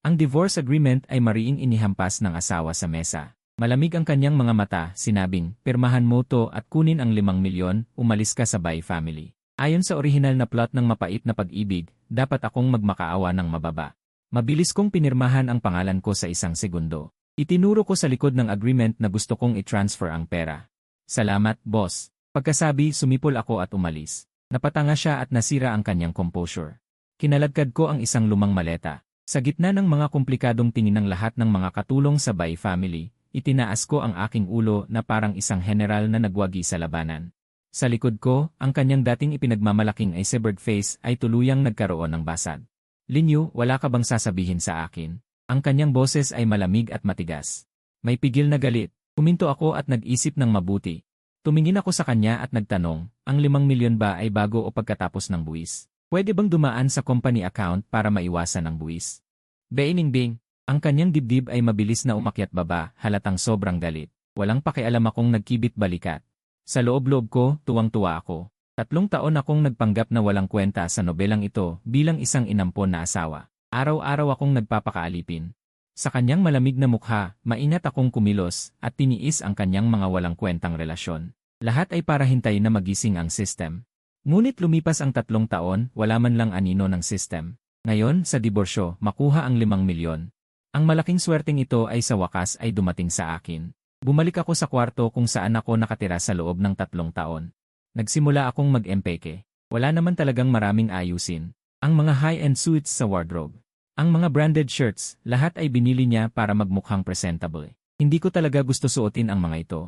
Ang divorce agreement ay mariing inihampas ng asawa sa mesa. Malamig ang kanyang mga mata, sinabing, pirmahan mo to at kunin ang 5 milyon, umalis ka sa Bai family. Ayon sa orihinal na plot ng Mapait na Pag-ibig, dapat akong magmakaawa ng mababa. Mabilis kong pinirmahan ang pangalan ko sa 1 segundo. Itinuro ko sa likod ng agreement na gusto kong i-transfer ang pera. Salamat, boss. Pagkasabi, sumipol ako at umalis. Napatanga siya at nasira ang kanyang composure. Kinalagkad ko ang isang lumang maleta. Sa gitna ng mga komplikadong tingin ng lahat ng mga katulong sa Bai family, itinaas ko ang aking ulo na parang isang general na nagwagi sa labanan. Sa likod ko, ang kanyang dating ipinagmamalaking iceberg face ay tuluyang nagkaroon ng basag. Linyu, wala ka bang sasabihin sa akin? Ang kanyang boses ay malamig at matigas. May pigil na galit. Huminto ako at nag-isip ng mabuti. Tumingin ako sa kanya at nagtanong, ang 5 milyon ba ay bago o pagkatapos ng buwis? Pwede bang dumaan sa company account para maiwasan ang buwis? Beiningbing, ang kanyang dibdib ay mabilis na umakyat baba, halatang sobrang galit. Walang pakialam akong nagkibit balikat. Sa loob-loob ko, tuwang-tuwa ako. 3 taon akong nagpanggap na walang kwenta sa nobelang ito bilang isang inampon na asawa. Araw-araw akong nagpapakaalipin. Sa kanyang malamig na mukha, maingat akong kumilos at tiniis ang kanyang mga walang kwentang relasyon. Lahat ay para hintayin na magising ang system. Ngunit lumipas ang 3 taon, wala man lang anino ng system. Ngayon, sa diborsyo, makuha ang 5 milyon. Ang malaking swerteng ito ay sa wakas ay dumating sa akin. Bumalik ako sa kwarto kung saan ako nakatira sa loob ng 3 taon. Nagsimula akong mag-empeke. Wala naman talagang maraming ayusin. Ang mga high-end suits sa wardrobe. Ang mga branded shirts, lahat ay binili niya para magmukhang presentable. Hindi ko talaga gusto suotin ang mga ito.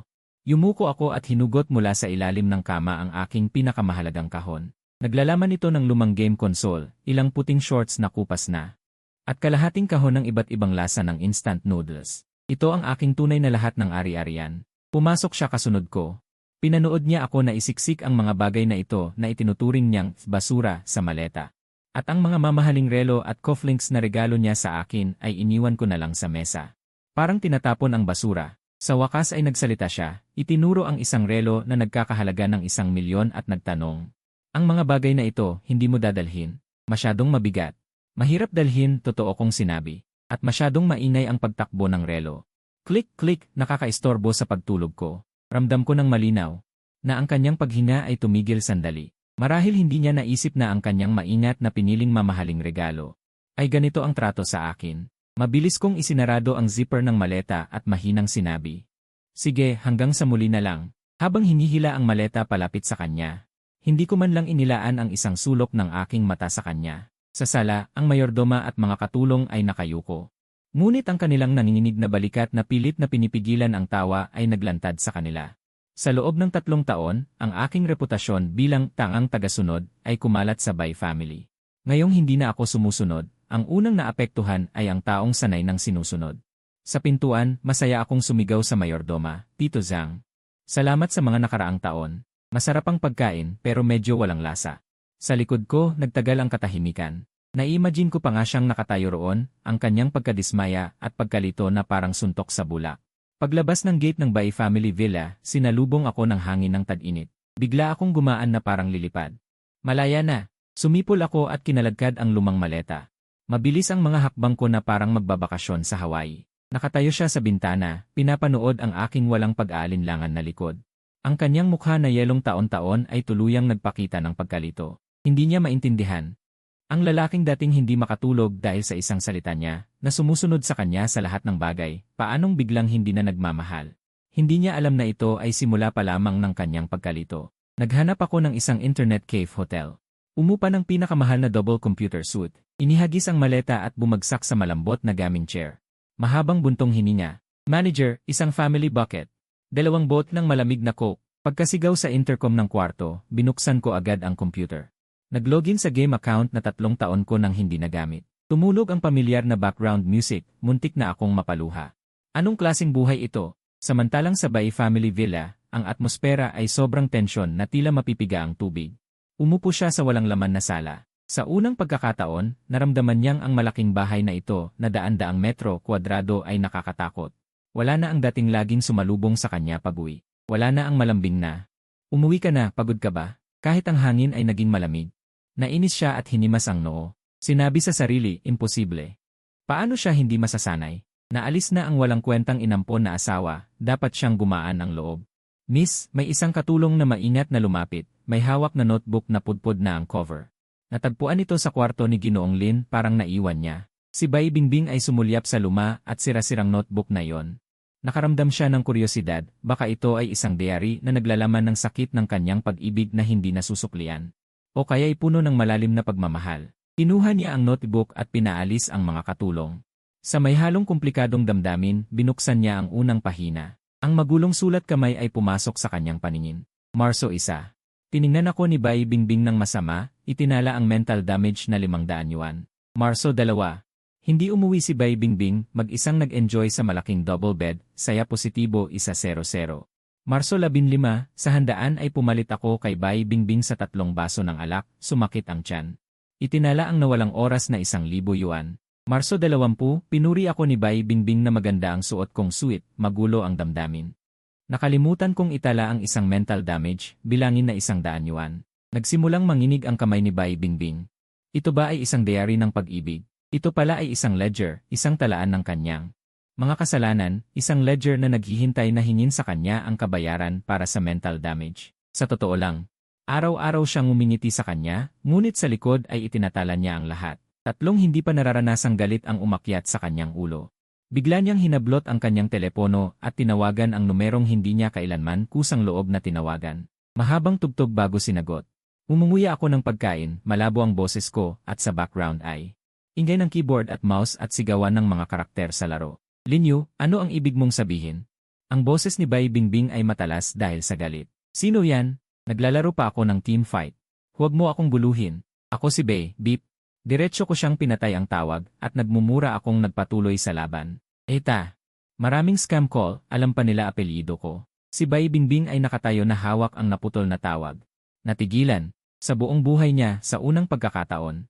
Yumuko ako at hinugot mula sa ilalim ng kama ang aking pinakamahalagang kahon. Naglalaman ito ng lumang game console, ilang puting shorts na kupas na. At kalahating kahon ng iba't ibang lasa ng instant noodles. Ito ang aking tunay na lahat ng ari-arian. Pumasok siya kasunod ko. Pinanood niya ako na isiksik ang mga bagay na ito na itinuturing niyang basura sa maleta. At ang mga mamahaling relo at cufflinks na regalo niya sa akin ay iniwan ko na lang sa mesa. Parang tinatapon ang basura. Sa wakas ay nagsalita siya, itinuro ang isang relo na nagkakahalaga ng 1 milyon at nagtanong. Ang mga bagay na ito, hindi mo dadalhin. Masyadong mabigat. Mahirap dalhin, totoo kong sinabi. At masyadong maingay ang pagtakbo ng relo. Click-click, nakakaistorbo sa pagtulog ko. Ramdam ko ng malinaw na ang kanyang paghinga ay tumigil sandali. Marahil hindi niya naisip na ang kanyang maingat na piniling mamahaling regalo ay ganito ang trato sa akin. Mabilis kong isinarado ang zipper ng maleta at mahinang sinabi. Sige, hanggang sa muli na lang. Habang hinihila ang maleta palapit sa kanya, hindi ko man lang inilaan ang isang sulok ng aking mata sa kanya. Sa sala, ang mayordoma at mga katulong ay nakayuko. Ngunit ang kanilang nanginginig na balikat na pilit na pinipigilan ang tawa ay naglantad sa kanila. Sa loob ng 3 taon, ang aking reputasyon bilang tangang tagasunod ay kumalat sa Bai family. Ngayong hindi na ako sumusunod, ang unang naapektuhan ay ang taong sanay ng sinusunod. Sa pintuan, masaya akong sumigaw sa mayordoma, Tito Zhang. Salamat sa mga nakaraang taon. Masarap ang pagkain pero medyo walang lasa. Sa likod ko, nagtagal ang katahimikan. Nai-imagine ko pa nga siyang nakatayo roon, ang kanyang pagkadismaya at pagkalito na parang suntok sa bulak. Paglabas ng gate ng Bai family villa, sinalubong ako ng hangin ng tag-init. Bigla akong gumaan na parang lilipad. Malaya na. Sumipol ako at kinalagkad ang lumang maleta. Mabilis ang mga hakbang ko na parang magbabakasyon sa Hawaii. Nakatayo siya sa bintana, pinapanood ang aking walang pag-aalinlangan na likod. Ang kanyang mukha na yelong taon-taon ay tuluyang nagpakita ng pagkalito. Hindi niya maintindihan. Ang lalaking dating hindi makatulog dahil sa isang salita niya, na sumusunod sa kanya sa lahat ng bagay, paanong biglang hindi na nagmamahal. Hindi niya alam na ito ay simula pa lamang ng kanyang pagkalito. Naghanap ako ng isang internet cave hotel. Umupa ng pinakamahal na double computer suite. Inihagis ang maleta at bumagsak sa malambot na gaming chair. Mahabang buntong hininga. Manager, isang family bucket. 2 bot ng malamig na coke. Pagkasigaw sa intercom ng kwarto, binuksan ko agad ang computer. Naglogin sa game account na 3 taon ko nang hindi nagamit. Tumulog ang pamilyar na background music, muntik na akong mapaluha. Anong klaseng buhay ito? Samantalang sa Bai family villa, ang atmosfera ay sobrang tensyon na tila mapipiga ang tubig. Umupo siya sa walang laman na sala. Sa unang pagkakataon, naramdaman niyang ang malaking bahay na ito na daan-daang metro kwadrado ay nakakatakot. Wala na ang dating laging sumalubong sa kanya pag-uwi. Wala na ang malambing na. Umuwi ka na, pagod ka ba? Kahit ang hangin ay naging malamig. Nainis siya at hinimas ang noo. Sinabi sa sarili, imposible. Paano siya hindi masasanay? Naalis na ang walang kwentang inampon na asawa, dapat siyang gumaan ang loob. Miss, may isang katulong na maingat na lumapit, may hawak na notebook na pudpud na ang cover. Natagpuan ito sa kwarto ni Ginoong Lin, parang naiwan niya. Si Bai Bingbing ay sumulyap sa luma at sira-sirang notebook na yon. Nakaramdam siya ng kuryosidad, baka ito ay isang diary na naglalaman ng sakit ng kanyang pag-ibig na hindi nasusuklian. O kaya'y puno ng malalim na pagmamahal. Kinuha niya ang notebook at pinaalis ang mga katulong. Sa may halong komplikadong damdamin, binuksan niya ang unang pahina. Ang magulong sulat kamay ay pumasok sa kanyang paningin. Marso 1. Tiningnan ako ni Bai Bingbing ng masama, itinala ang mental damage na 500 yuan. Marso 2. Hindi umuwi si Bai Bingbing, mag-isang nag-enjoy sa malaking double bed, saya positibo 100. Marso 15, sa handaan ay pumalit ako kay Bai Bingbing sa 3 baso ng alak, sumakit ang tiyan. Itinala ang nawalang oras na 1,000 yuan. Marso 20, pinuri ako ni Bai Bingbing na maganda ang suot kong suit, magulo ang damdamin. Nakalimutan kong itala ang isang mental damage, bilangin na 100 yuan. Nagsimulang manginig ang kamay ni Bai Bingbing. Ito ba ay isang diary ng pag-ibig? Ito pala ay isang ledger, isang talaan ng kanyang mga kasalanan, isang ledger na naghihintay na hingin sa kanya ang kabayaran para sa mental damage. Sa totoo lang, araw-araw siyang ngumingiti sa kanya, ngunit sa likod ay itinatala niya ang lahat. 3 hindi pa nararanasang galit ang umakyat sa kanyang ulo. Bigla niyang hinablot ang kanyang telepono at tinawagan ang numerong hindi niya kailanman kusang loob na tinawagan. Mahabang tugtog bago sinagot. Umunguya ako ng pagkain, malabo ang boses ko, at sa background ay ingay ng keyboard at mouse at sigawan ng mga karakter sa laro. Linyu, ano ang ibig mong sabihin? Ang boses ni Bai Bingbing ay matalas dahil sa galit. Sino yan? Naglalaro pa ako ng team fight. Huwag mo akong buluhin. Ako si Bai, beep. Diretso ko siyang pinatay ang tawag at nagmumura akong nagpatuloy sa laban. Eta, maraming scam call, alam pa nila apelyido ko. Si Bai Bingbing ay nakatayo na hawak ang naputol na tawag. Natigilan, sa buong buhay niya sa unang pagkakataon.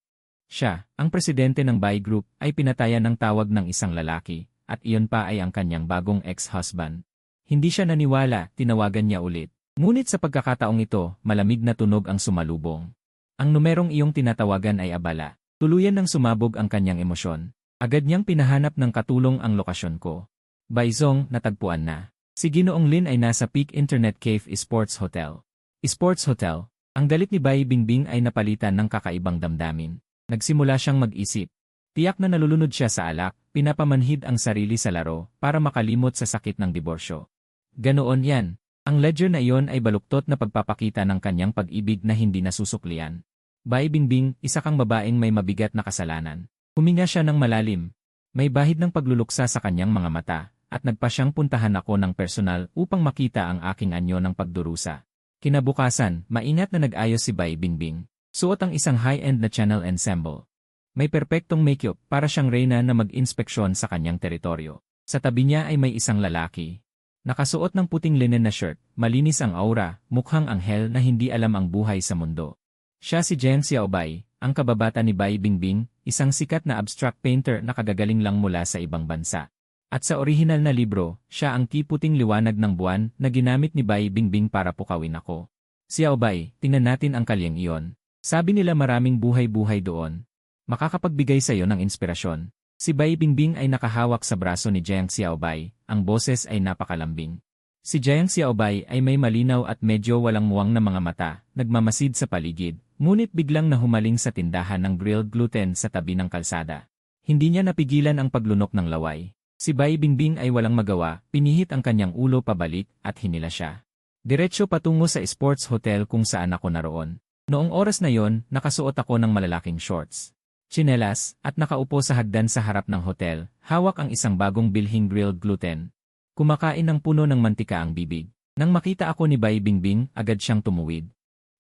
Siya, ang presidente ng Bai Group, ay pinatayan ng tawag ng isang lalaki, at iyon pa ay ang kanyang bagong ex-husband. Hindi siya naniwala, tinawagan niya ulit. Ngunit sa pagkakataong ito, malamig na tunog ang sumalubong. Ang numerong iyong tinatawagan ay abala. Tuluyan nang sumabog ang kanyang emosyon. Agad niyang pinahanap ng katulong ang lokasyon ko. Baizong, natagpuan na. Si Ginoong Lin ay nasa Peak Internet Cafe Sports Hotel. Sports Hotel, ang galit ni Bai Bingbing ay napalitan ng kakaibang damdamin. Nagsimula siyang mag-isip. Tiyak na nalulunod siya sa alak, pinapamanhid ang sarili sa laro para makalimot sa sakit ng diborsyo. Ganoon yan. Ang ledger na iyon ay baluktot na pagpapakita ng kanyang pag-ibig na hindi nasusuklian. Bai Bingbing, isa kang babaeng may mabigat na kasalanan. Huminga siya ng malalim. May bahid ng pagluluksa sa kanyang mga mata, at nagpa siyang puntahan ako ng personal upang makita ang aking anyo ng pagdurusa. Kinabukasan, maingat na nag-ayos si Bai Bingbing. Suot ang isang high-end na Chanel ensemble. May perpektong makeup para siyang reyna na mag-inspeksyon sa kanyang teritoryo. Sa tabi niya ay may isang lalaki. Nakasuot ng puting linen na shirt, malinis ang aura, mukhang anghel na hindi alam ang buhay sa mundo. Siya si Jiang Xiaobai, ang kababata ni Bai Bingbing, isang sikat na abstract painter na kagagaling lang mula sa ibang bansa. At sa orihinal na libro, siya ang puting liwanag ng buwan na ginamit ni Bai Bingbing para pukawin ako. Xiaobai, tingnan natin ang kalyeng iyon. Sabi nila maraming buhay-buhay doon. Makakapagbigay sa iyo ng inspirasyon. Si Bai Bingbing ay nakahawak sa braso ni Jiang Xiaobai, ang boses ay napakalambing. Si Jiang Xiaobai ay may malinaw at medyo walang muwang na mga mata, nagmamasid sa paligid, ngunit biglang nahumaling sa tindahan ng grilled gluten sa tabi ng kalsada. Hindi niya napigilan ang paglunok ng laway. Si Bai Bingbing ay walang magawa, pinihit ang kanyang ulo pabalik at hinila siya. Diretso patungo sa sports hotel kung saan ako naroon. Noong oras na yon, nakasuot ako ng malalaking shorts, tsinelas, at nakaupo sa hagdan sa harap ng hotel, hawak ang isang bagong bilhing grilled gluten. Kumakain ng puno ng mantika ang bibig. Nang makita ako ni Bai Bingbing, agad siyang tumuwid.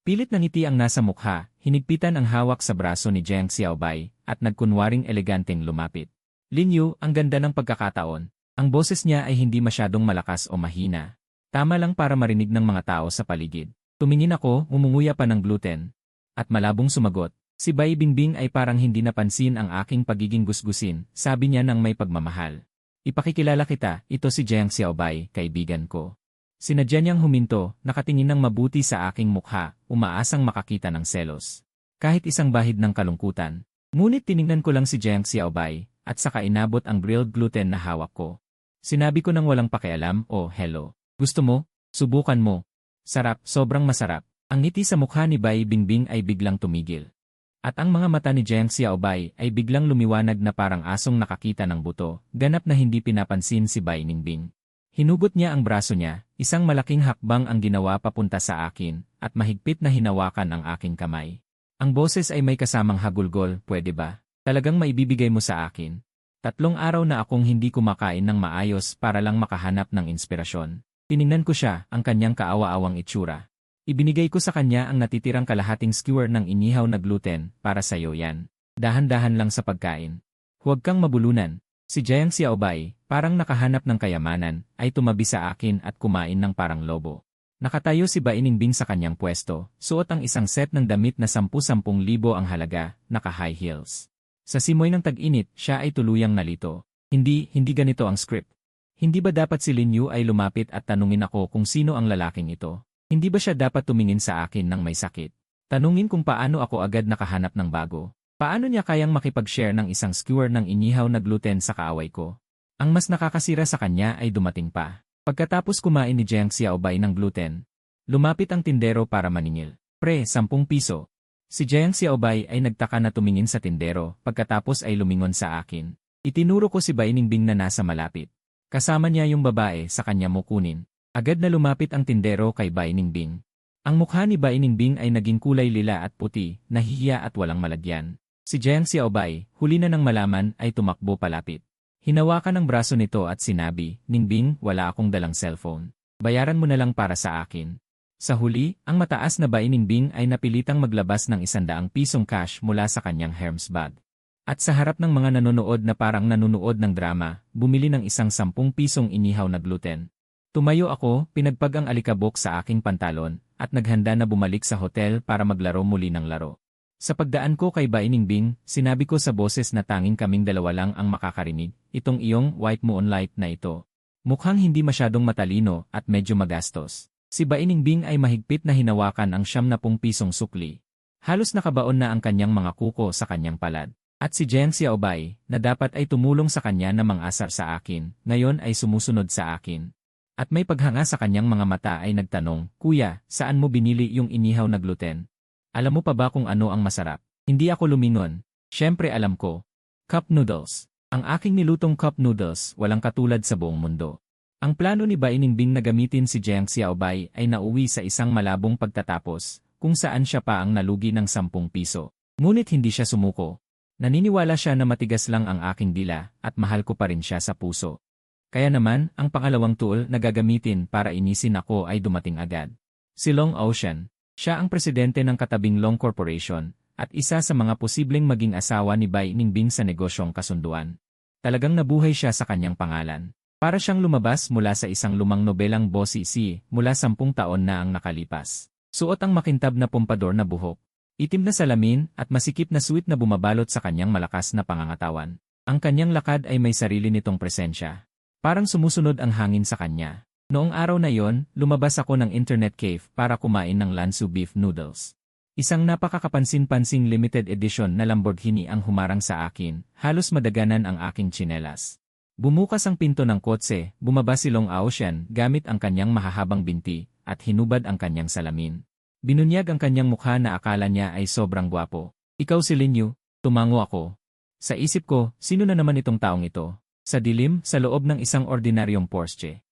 Pilit na ngiti ang nasa mukha, hinigpitan ang hawak sa braso ni Jiang Xiaobai, at nagkunwaring eleganteng lumapit. Linyu, ang ganda ng pagkakataon. Ang boses niya ay hindi masyadong malakas o mahina. Tama lang para marinig ng mga tao sa paligid. Tumingin ako, umunguya pa ng gluten. At malabong sumagot. Si Bai Bingbing ay parang hindi napansin ang aking pagiging gusgusin, sabi niya ng may pagmamahal. Ipakikilala kita, ito si Jiang Xiaobai, kaibigan ko. Sinadya niyang huminto, nakatingin ng mabuti sa aking mukha, umaasang makakita ng selos. Kahit isang bahid ng kalungkutan. Ngunit tiningnan ko lang si Jiang Xiaobai, at saka inabot ang grilled gluten na hawak ko. Sinabi ko nang walang pakialam, "Oh, hello. Gusto mo? Subukan mo. Sarap, sobrang masarap." Ang ngiti sa mukha ni Bai Bingbing ay biglang tumigil. At ang mga mata ni Jiang Xiaobei ay biglang lumiwanag na parang asong nakakita ng buto, ganap na hindi pinapansin si Bai Ningbing. Hinugot niya ang braso niya, isang malaking hakbang ang ginawa papunta sa akin, at mahigpit na hinawakan ang aking kamay. Ang boses ay may kasamang hagulgol, "Pwede ba? Talagang maibibigay mo sa akin?" 3 araw na akong hindi kumakain ng maayos para lang makahanap ng inspirasyon. Tiningnan ko siya, ang kanyang kaawa-awang itsura. Ibinigay ko sa kanya ang natitirang kalahating skewer ng inihaw na gluten, "Para sa'yo yan. Dahan-dahan lang sa pagkain. Huwag kang mabulunan." Si Jiang Xiaobei, parang nakahanap ng kayamanan, ay tumabi sa akin at kumain ng parang lobo. Nakatayo si Bai Ningbing sa kanyang pwesto, suot ang isang set ng damit na 10,000 ang halaga, naka-high heels. Sa simoy ng tag-init, siya ay tuluyang nalito. Hindi ganito ang script. Hindi ba dapat si Lin Yu ay lumapit at tanungin ako kung sino ang lalaking ito? Hindi ba siya dapat tumingin sa akin ng may sakit? Tanungin kung paano ako agad nakahanap ng bago. Paano niya kayang makipag-share ng isang skewer ng inihaw na gluten sa kaaway ko? Ang mas nakakasira sa kanya ay dumating pa. Pagkatapos kumain ni Jiang Xiaobei ng gluten, lumapit ang tindero para maningil. "Pre, 10 piso. Si Jiang Xiaobei ay nagtaka na tumingin sa tindero, pagkatapos ay lumingon sa akin. Itinuro ko si Bai Ningbing na nasa malapit. Kasama niya yung babae sa kanya mo kunin. Agad na lumapit ang tindero kay Bai Ningbing. Ang mukha ni Bai Ningbing ay naging kulay lila at puti, nahihiya at walang malagyan. Si Jiang Xiaobei, huli na nang malaman, ay tumakbo palapit. Hinawakan ang braso nito at sinabi, "Ningbing, wala akong dalang cellphone. Bayaran mo na lang para sa akin." Sa huli, ang mataas na Bai Ningbing ay napilitang maglabas ng 100 pisong cash mula sa kanyang Hermes bag. At sa harap ng mga nanonood na parang nanonood ng drama, bumili ng isang 10 pisong inihaw na gluten. Tumayo ako, pinagpag ang alikabok sa aking pantalon, at naghanda na bumalik sa hotel para maglaro muli ng laro. Sa pagdaan ko kay Bai Ningbing, sinabi ko sa boses na tanging kaming dalawa lang ang makakarinig, "Itong iyong white moonlight na ito. Mukhang hindi masyadong matalino at medyo magastos." Si Bai Ningbing ay mahigpit na hinawakan ang 70 pisong sukli. Halos nakabaon na ang kanyang mga kuko sa kanyang palad. At si Jiang Xiaobei, na dapat ay tumulong sa kanya na mang-asar sa akin, ngayon ay sumusunod sa akin. At may paghanga sa kanyang mga mata ay nagtanong, "Kuya, saan mo binili yung inihaw na gluten? Alam mo pa ba kung ano ang masarap?" Hindi ako lumingon. Siyempre alam ko. Cup noodles. Ang aking nilutong cup noodles, walang katulad sa buong mundo. Ang plano ni Bai Ningbing na gamitin si Jiang Xiaobei ay nauwi sa isang malabong pagtatapos, kung saan siya pa ang nalugi ng 10 piso. Ngunit hindi siya sumuko. Naniniwala siya na matigas lang ang aking dila at mahal ko pa rin siya sa puso. Kaya naman, ang pangalawang tool na gagamitin para inisin ako ay dumating agad. Si Long Ocean. Siya ang presidente ng katabing Long Corporation at isa sa mga posibleng maging asawa ni Bai Ningbing sa negosyong kasunduan. Talagang nabuhay siya sa kanyang pangalan. Para siyang lumabas mula sa isang lumang nobelang Bossy C mula 10 taon na ang nakalipas. Suot ang makintab na pompador na buhok. Itim na salamin at masikip na suit na bumabalot sa kanyang malakas na pangangatawan. Ang kanyang lakad ay may sarili nitong presensya. Parang sumusunod ang hangin sa kanya. Noong araw na yon, lumabas ako ng internet cave para kumain ng Lansu beef noodles. Isang napakakapansin-pansing limited edition na Lamborghini ang humarang sa akin, halos madaganan ang aking tsinelas. Bumukas ang pinto ng kotse, bumaba si Long Ocean gamit ang kanyang mahahabang binti, at hinubad ang kanyang salamin. Binunyag ang kanyang mukha na akala niya ay sobrang gwapo. "Ikaw si Lin Yu?" Tumango ako. Sa isip ko, sino na naman itong taong ito? Sa dilim, sa loob ng isang ordinaryong Porsche.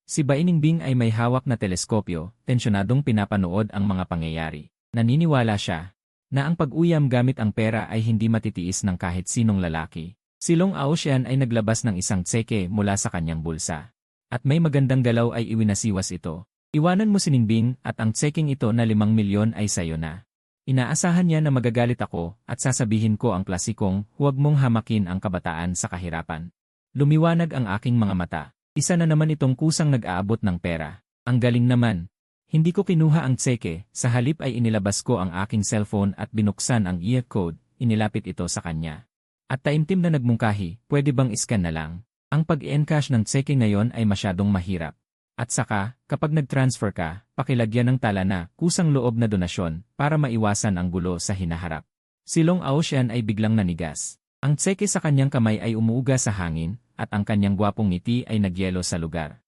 Si Bai Ningbing ay may hawak na teleskopyo, tensyonadong pinapanood ang mga pangyayari. Naniniwala siya na ang pag-uyam gamit ang pera ay hindi matitiis ng kahit sinong lalaki. Si Long Ocean ay naglabas ng isang tseke mula sa kanyang bulsa. At may magandang galaw ay iwinasiwas ito. "Iwanan mo si Ningbing at ang tseking ito na 5 milyon ay sayo na." Inaasahan niya na magagalit ako at sasabihin ko ang klasikong, "Huwag mong hamakin ang kabataan sa kahirapan." Lumiwanag ang aking mga mata. Isa na naman itong kusang nag-aabot ng pera. Ang galing naman. Hindi ko kinuha ang tseke, sa halip ay inilabas ko ang aking cellphone at binuksan ang ear code, inilapit ito sa kanya. At taimtim na nagmungkahi, "Pwede bang iscan na lang? Ang pag-encash ng tseke ngayon ay masyadong mahirap. At saka, kapag nag-transfer ka, pakilagyan ng tala na kusang loob na donasyon para maiwasan ang gulo sa hinaharap." Si Long Ocean ay biglang nanigas. Ang tseke sa kanyang kamay ay umuuga sa hangin, at ang kanyang gwapong ngiti ay nagyelo sa lugar.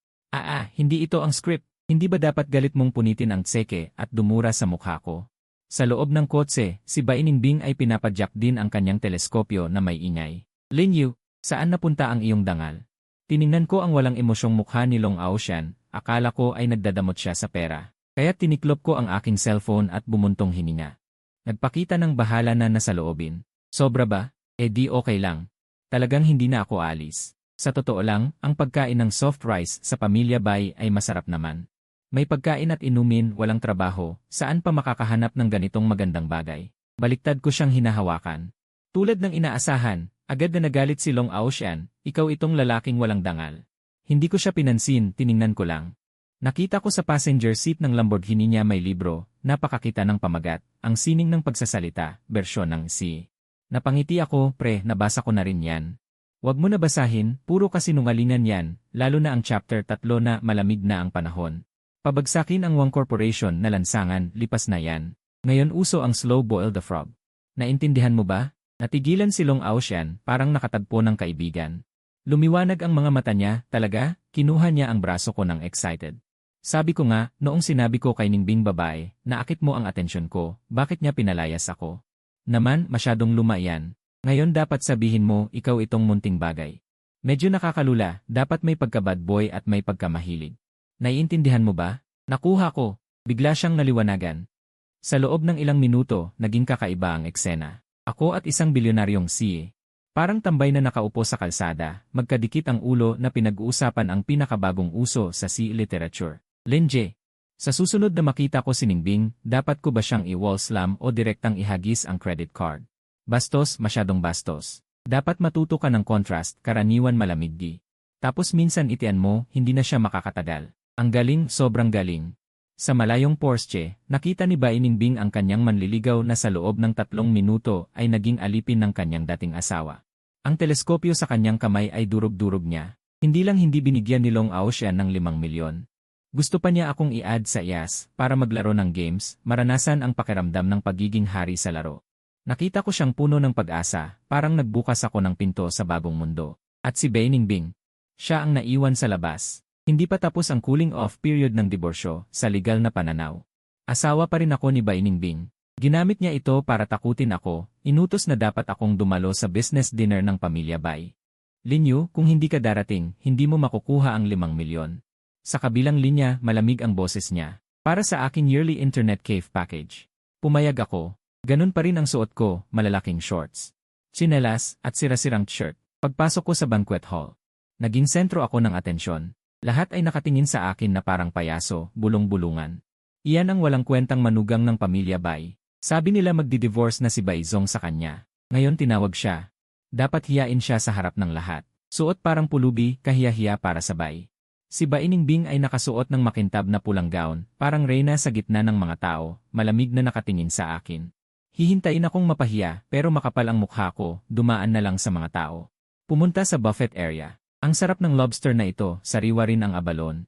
Hindi ito ang script. Hindi ba dapat galit mong punitin ang tseke at dumura sa mukha ko? Sa loob ng kotse, si Bai Ningbing ay pinapadyak din ang kanyang teleskopyo na may ingay. Lin Yu, saan napunta ang iyong dangal? Tiningnan ko ang walang emosyong mukha ni Long Aoshan, akala ko ay nagdadamot siya sa pera. Kaya tiniklop ko ang aking cellphone at bumuntong hininga. Nagpakita ng bahala na nasa loobin. Sobra ba? Di okay lang. Talagang hindi na ako alis. Sa totoo lang, ang pagkain ng soft rice sa pamilya Bai ay masarap naman. May pagkain at inumin, walang trabaho, saan pa makakahanap ng ganitong magandang bagay? Baliktad ko siyang hinahawakan. Tulad ng inaasahan, agad na nagalit si Long Aoshan, ikaw itong lalaking walang dangal. Hindi ko siya pinansin, tiningnan ko lang. Nakita ko sa passenger seat ng Lamborghini niya may libro, napakakita ng pamagat, ang sining ng pagsasalita, bersyon ng si. Napangiti ako, pre, nabasa ko na rin yan. Huwag mo na basahin, puro kasinungalingan yan, lalo na ang chapter 3 na malamig na ang panahon. Pabagsakin ang Wang Corporation na lansangan, lipas na yan. Ngayon uso ang slow boil the frog. Naintindihan mo ba? Natigilan si Long Aoshan, parang nakatagpo ng kaibigan. Lumiwanag ang mga mata niya, talaga, kinuha niya ang braso ko ng excited. Sabi ko nga, noong sinabi ko kay Ningbing babae, naakit mo ang atensyon ko, bakit niya pinalayas ako? Naman, masyadong luma yan. Ngayon dapat sabihin mo, ikaw itong munting bagay. Medyo nakakalula, dapat may pagka-bad boy at may pagkamahilig. Naiintindihan mo ba? Nakuha ko. Bigla siyang naliwanagan. Sa loob ng ilang minuto, naging kakaiba ang eksena. Ako at isang bilyonaryong si. Parang tambay na nakaupo sa kalsada, magkadikit ang ulo na pinag-uusapan ang pinakabagong uso sa sea literature. Lin Jie. Sa susunod na makita ko si Ningbing, dapat ko ba siyang i-wall slam o direktang ihagis ang credit card? Bastos, masyadong bastos. Dapat matuto ka ng contrast, karaniwan malamig di. Tapos minsan itian mo, hindi na siya makakatagal. Ang galing, sobrang galing. Sa malayong Porsche, nakita ni Bai Ningbing ang kanyang manliligaw na sa loob ng 3 minuto ay naging alipin ng kanyang dating asawa. Ang teleskopyo sa kanyang kamay ay durog-durog niya. Hindi lang hindi binigyan ni Long Aoshan ng 5 milyon. Gusto pa niya akong i-add sa IAS para maglaro ng games, maranasan ang pakiramdam ng pagiging hari sa laro. Nakita ko siyang puno ng pag-asa, parang nagbukas ako ng pinto sa bagong mundo. At si Bai Ningbing, siya ang naiwan sa labas. Hindi pa tapos ang cooling off period ng diborsyo sa legal na pananaw. Asawa pa rin ako ni Bai Ningbing. Ginamit niya ito para takutin ako, inutos na dapat akong dumalo sa business dinner ng pamilya Bai. Lin Yu, kung hindi ka darating, hindi mo makukuha ang 5 milyon. Sa kabilang linya, malamig ang boses niya. Para sa aking yearly internet cave package. Pumayag ako. Ganun pa rin ang suot ko, malalaking shorts, tsinelas, at sira-sirang shirt. Pagpasok ko sa banquet hall. Naging sentro ako ng atensyon. Lahat ay nakatingin sa akin na parang payaso, bulong-bulungan. Iyan ang walang kwentang manugang ng pamilya Bai. Sabi nila magdi-divorce na si Bai Zong sa kanya. Ngayon tinawag siya. Dapat hiyain siya sa harap ng lahat. Suot parang pulubi, kahiya-hiya para sa Bai. Si Bai Ningbing ay nakasuot ng makintab na pulang gown, parang reyna sa gitna ng mga tao, malamig na nakatingin sa akin. Hihintayin akong mapahiya, pero makapal ang mukha ko, dumaan na lang sa mga tao. Pumunta sa buffet area. Ang sarap ng lobster na ito, sariwa rin ang abalon.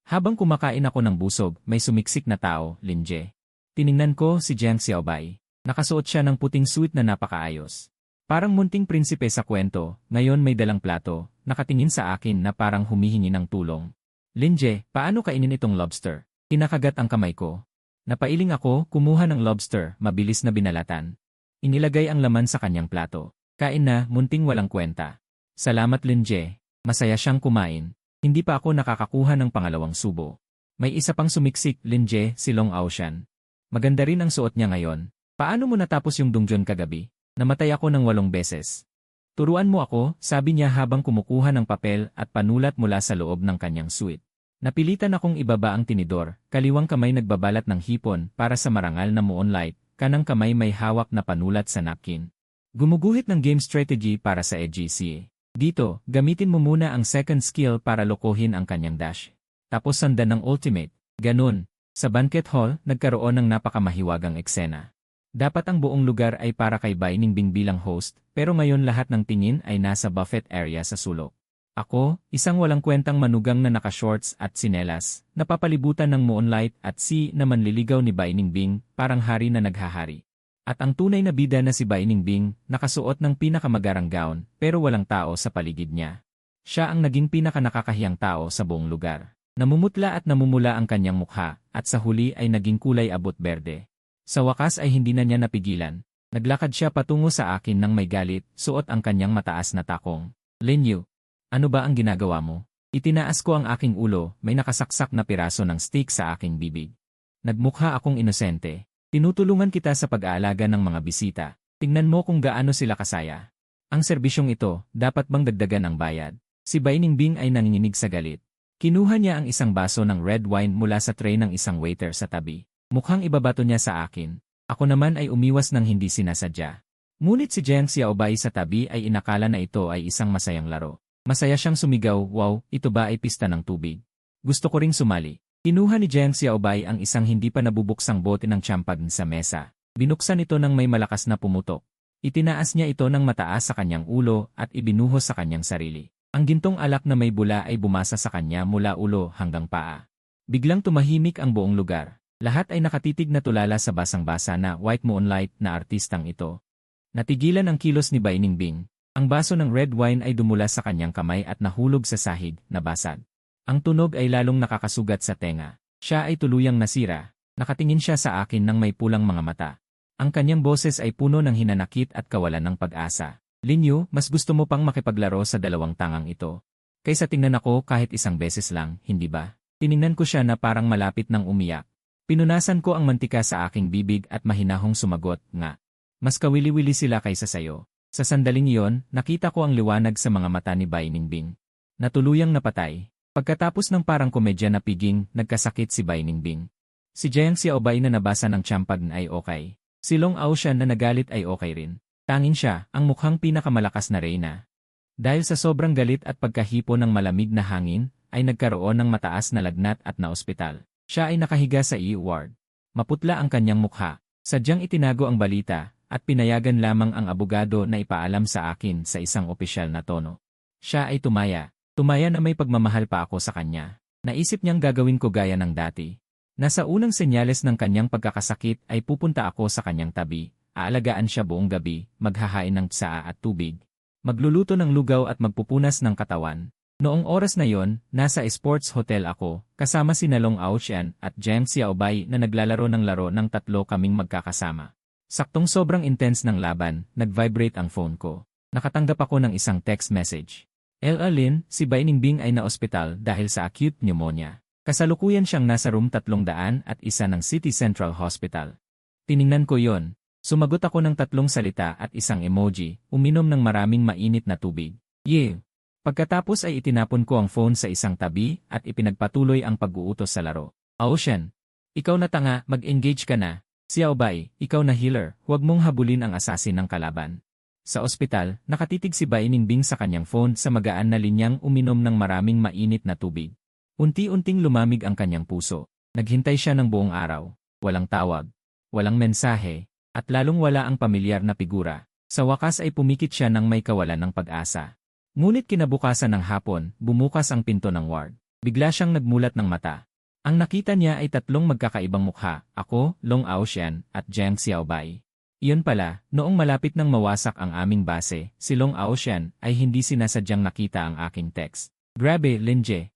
Habang kumakain ako ng busog, may sumiksik na tao, Lin Jie. Tiningnan ko si Jiang Xiaobai. Nakasuot siya ng puting suit na napakaayos. Parang munting prinsipe sa kwento, ngayon may dalang plato, nakatingin sa akin na parang humihingi ng tulong. Lin Jie, paano kainin itong lobster? Kinakagat ang kamay ko. Napailing ako, kumuha ng lobster, mabilis na binalatan. Inilagay ang laman sa kanyang plato. Kain na, munting walang kwenta. Salamat Lin Jie. Masaya siyang kumain. Hindi pa ako nakakakuha ng pangalawang subo. May isa pang sumiksik, Lin Jie, si Long Aoshan. Maganda rin ang suot niya ngayon. Paano mo natapos yung dungjon kagabi? Namatay ako ng 8 beses. Turuan mo ako, sabi niya habang kumukuha ng papel at panulat mula sa loob ng kanyang suite. Napilitan akong ibaba ang tinidor, kaliwang kamay nagbabalat ng hipon para sa marangal na moonlight, kanang kamay may hawak na panulat sa napkin. Gumuguhit ng game strategy para sa EGC. Dito, gamitin mo muna ang second skill para lokohin ang kanyang dash. Tapos sandan ng ultimate. Ganun. Sa banquet hall, nagkaroon ng napakamahiwagang eksena. Dapat ang buong lugar ay para kay Bai Ningbing bilang host, pero ngayon lahat ng tingin ay nasa buffet area sa sulok. Ako, isang walang kwentang manugang na naka-shorts at sinelas, napapalibutan ng moonlight at si na manliligaw ni Bai Ningbing, parang hari na naghahari. At ang tunay na bida na si Bai Ningbing, nakasuot ng pinakamagarang gown, pero walang tao sa paligid niya. Siya ang naging pinakanakakahiyang tao sa buong lugar. Namumutla at namumula ang kanyang mukha, at sa huli ay naging kulay abot berde. Sa wakas ay hindi na niya napigilan. Naglakad siya patungo sa akin nang may galit, suot ang kanyang mataas na takong. Lin Yu, ano ba ang ginagawa mo? Itinaas ko ang aking ulo, may nakasaksak na piraso ng stick sa aking bibig. Nagmukha akong inosente. Tinutulungan kita sa pag-aalaga ng mga bisita. Tingnan mo kung gaano sila kasaya. Ang serbisyong ito, dapat bang dagdagan ang bayad? Si Bai Ningbing ay nanginginig sa galit. Kinuha niya ang isang baso ng red wine mula sa tray ng isang waiter sa tabi. Mukhang ibabato niya sa akin. Ako naman ay umiwas ng hindi sinasadya. Ngunit si Jiang Xiaobei sa tabi ay inakala na ito ay isang masayang laro. Masaya siyang sumigaw, wow, ito ba ay pista ng tubig? Gusto ko ring sumali. Kinuha ni Jiang Xiaobei ang isang hindi pa nabubuksang bote ng champagne sa mesa. Binuksan ito nang may malakas na pumutok. Itinaas niya ito ng mataas sa kanyang ulo at ibinuhos sa kanyang sarili. Ang gintong alak na may bula ay bumasa sa kanya mula ulo hanggang paa. Biglang tumahimik ang buong lugar. Lahat ay nakatitig na tulala sa basang-basa na white moonlight na artistang ito. Natigilan ang kilos ni Bai Ningbing. Ang baso ng red wine ay dumula sa kanyang kamay at nahulog sa sahig, nabasag. Ang tunog ay lalong nakakasugat sa tenga. Siya ay tuluyang nasira. Nakatingin siya sa akin ng may pulang mga mata. Ang kanyang boses ay puno ng hinanakit at kawalan ng pag-asa. Lin Yu, mas gusto mo pang makipaglaro sa dalawang tangang ito. Kaysa tingnan ako kahit isang beses lang, hindi ba? Tiningnan ko siya na parang malapit ng umiyak. Pinunasan ko ang mantika sa aking bibig at mahinahong sumagot, nga. Mas kawili-wili sila kaysa sayo. Sa sandaling iyon, nakita ko ang liwanag sa mga mata ni Bai Ningbing. Natuluyang napatay. Pagkatapos ng parang komedya na piging, nagkasakit si Bai Ningbing. Si Jiang Xiaobei na nabasa ng champagne ay okay. Si Long Aoshan na nagalit ay okay rin. Tangin siya, ang mukhang pinakamalakas na reyna. Dahil sa sobrang galit at pagkahipo ng malamig na hangin, ay nagkaroon ng mataas na lagnat at na ospital. Siya ay nakahiga sa ward. Maputla ang kanyang mukha. Sadyang itinago ang balita, at pinayagan lamang ang abogado na ipaalam sa akin sa isang opisyal na tono. Siya ay tumaya. Tumaya na may pagmamahal pa ako sa kanya. Naisip niyang gagawin ko gaya ng dati. Nasa unang senyales ng kanyang pagkakasakit ay pupunta ako sa kanyang tabi, aalagaan siya buong gabi, maghahain ng tsaa at tubig, magluluto ng lugaw at magpupunas ng katawan. Noong oras na yon, nasa sports hotel ako, kasama si Long Aoshan at Jiang Xiaobei na naglalaro ng laro ng tatlo kaming magkakasama. Saktong sobrang intense ng laban, nag-vibrate ang phone ko. Nakatanggap ako ng isang text message. Lin, si Bai Ningbing ay na-ospital dahil sa acute pneumonia. Kasalukuyan siyang nasa room 301 ng City Central Hospital. Tiningnan ko yon. Sumagot ako ng 3 salita at isang emoji, uminom ng maraming mainit na tubig. Yeah. Pagkatapos ay itinapon ko ang phone sa isang tabi at ipinagpatuloy ang pag-uutos sa laro. Aoshan, ikaw na tanga, mag-engage ka na. Xiaobei, ikaw na healer, huwag mong habulin ang asasin ng kalaban. Sa ospital, nakatitig si Bai Ningbing sa kanyang phone sa magaan na linyang uminom ng maraming mainit na tubig. Unti-unting lumamig ang kanyang puso. Naghintay siya ng buong araw. Walang tawag, walang mensahe, at lalong wala ang pamilyar na figura. Sa wakas ay pumikit siya ng may kawalan ng pag-asa. Ngunit kinabukasan ng hapon, bumukas ang pinto ng ward. Bigla siyang nagmulat ng mata. Ang nakita niya ay 3 magkakaibang mukha, ako, Long Aoshan, at Jiang Xiaobei. Iyon pala, noong malapit nang mawasak ang aming base, si Long Aoshan ay hindi sinasadyang nakita ang aking text. Grabe, Linje.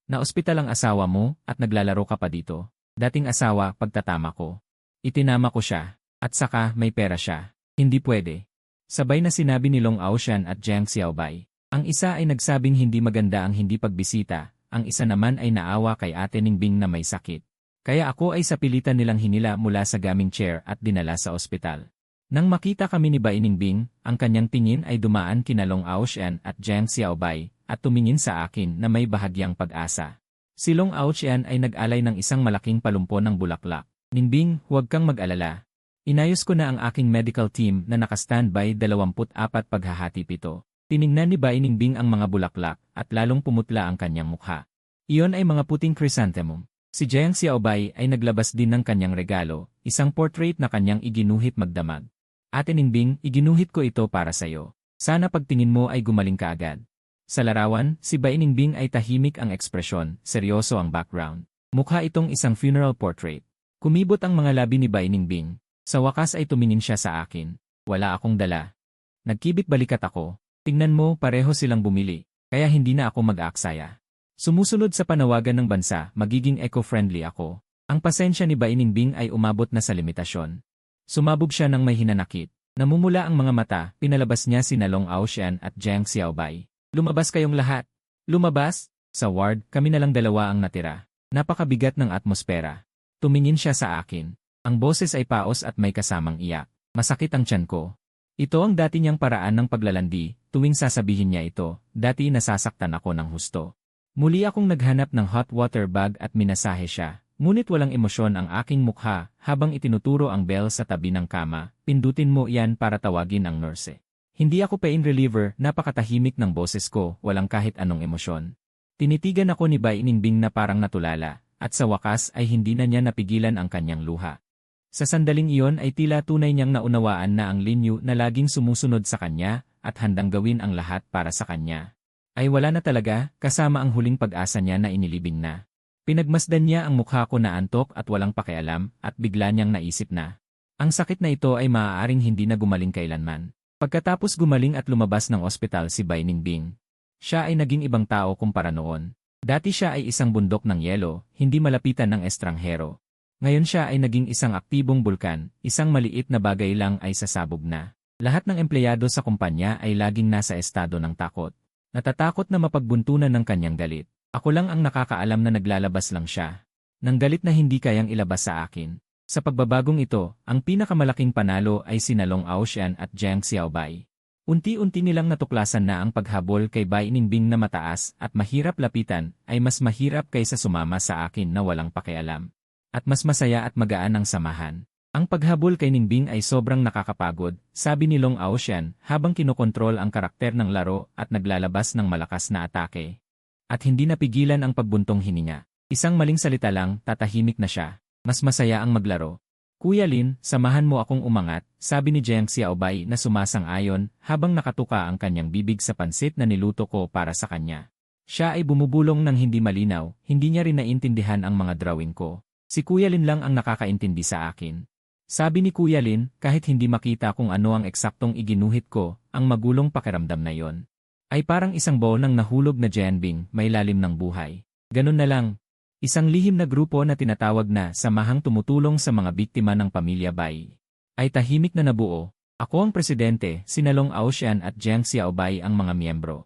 Na-ospital ang asawa mo at naglalaro ka pa dito. Dating asawa, pagtatama ko. Itinama ko siya. At saka, may pera siya. Hindi pwede. Sabay na sinabi ni Long Aoshan at Jiang Xiaobei. Ang isa ay nagsabing hindi maganda ang hindi pagbisita, ang isa naman ay naawa kay Ate Ningbing na may sakit. Kaya ako ay sapilitan nilang hinila mula sa gaming chair at dinala sa ospital. Nang makita kami ni Bai Ningbing, ang kanyang tingin ay dumaan kina Long Aoshan at Jiang Xiaobei at tumingin sa akin na may bahagyang pag-asa. Si Long Aoshan ay nag-alay ng isang malaking palumpo ng bulaklak. Ningbing, huwag kang mag-alala. Inayos ko na ang aking medical team na naka-standby 24 paghahati pito. Tiningnan ni Bai Ningbing ang mga bulaklak at lalong pumutla ang kanyang mukha. Iyon ay mga puting chrysanthemum. Si Jiang Xiaobei ay naglabas din ng kanyang regalo, isang portrait na kanyang iginuhit magdamag. Ate Ningbing, iginuhit ko ito para sa'yo. Sana pagtingin mo ay gumaling ka agad. Sa larawan, si Bai Ningbing ay tahimik ang ekspresyon, seryoso ang background. Mukha itong isang funeral portrait. Kumibot ang mga labi ni Bai Ningbing. Sa wakas ay tumingin siya sa akin. Wala akong dala. Nagkibit balikat ako. Tingnan mo, pareho silang bumili. Kaya hindi na ako mag-aaksaya. Sumusunod sa panawagan ng bansa, magiging eco-friendly ako. Ang pasensya ni Baining Bing ay umabot na sa limitasyon. Sumabog siya ng may hinanakit. Namumula ang mga mata, pinalabas niya sina Long Aoshan at Jiang Xiaobei. Lumabas kayong lahat. Lumabas? Sa ward, kami na lang dalawa ang natira. Napakabigat ng atmosfera. Tumingin siya sa akin. Ang boses ay paos at may kasamang iyak. Masakit ang tiyan ko. Ito ang dati niyang paraan ng paglalandi, tuwing sasabihin niya ito, dati nasasaktan ako ng husto. Muli akong naghanap ng hot water bag at minasahe siya. Ngunit walang emosyon ang aking mukha habang itinuturo ang bell sa tabi ng kama, pindutin mo iyan para tawagin ang nurse. Hindi ako pain reliever, napakatahimik ng boses ko, walang kahit anong emosyon. Tinitigan ako ni Baining Bing na parang natulala, at sa wakas ay hindi na niya napigilan ang kanyang luha. Sa sandaling iyon ay tila tunay niyang naunawaan na ang Linyu na laging sumusunod sa kanya at handang gawin ang lahat para sa kanya. Ay wala na talaga, kasama ang huling pag-asa niya na inilibing na. Pinagmasdan niya ang mukha ko na antok at walang pakialam at bigla niyang naisip na. Ang sakit na ito ay maaaring hindi na gumaling kailanman. Pagkatapos gumaling at lumabas ng ospital si Baining Bing, siya ay naging ibang tao kumpara noon. Dati siya ay isang bundok ng yelo, hindi malapitan ng estranghero. Ngayon siya ay naging isang aktibong bulkan, isang maliit na bagay lang ay sasabog na. Lahat ng empleyado sa kumpanya ay laging nasa estado ng takot. Natatakot na mapagbuntunan ng kanyang galit. Ako lang ang nakakaalam na naglalabas lang siya. Nang galit na hindi kayang ilabas sa akin. Sa pagbabagong ito, ang pinakamalaking panalo ay sina Long Aoshan at Jiang Xiaobei. Unti-unti nilang natuklasan na ang paghabol kay Baining Bing na mataas at mahirap lapitan ay mas mahirap kaysa sumama sa akin na walang pakialam. At mas masaya at magaan ang samahan. Ang paghabol kay Ningbing ay sobrang nakakapagod, sabi ni Long Aoshan habang kinokontrol ang karakter ng laro at naglalabas ng malakas na atake. At hindi napigilan ang pagbuntong hininga. Isang maling salita lang, tatahimik na siya. Mas masaya ang maglaro. Kuya Lin, samahan mo akong umangat, sabi ni Jiang Xiaobei na sumasang-ayon habang nakatuka ang kanyang bibig sa pansit na niluto ko para sa kanya. Siya ay bumubulong ng hindi malinaw, hindi niya rin naintindihan ang mga drawing ko. Si Kuya Lin lang ang nakakaintindi sa akin. Sabi ni Kuya Lin, kahit hindi makita kung ano ang eksaktong iginuhit ko, ang magulong pakiramdam na yon ay parang isang bowl ng nahulog na Jianbing, may lalim ng buhay. Ganun na lang. Isang lihim na grupo na tinatawag na Samahang Tumutulong sa Mga Biktima ng Pamilya Bai ay tahimik na nabuo. Ako ang presidente, sina Long Aoshan at Jiang Xiaobei ang mga miyembro.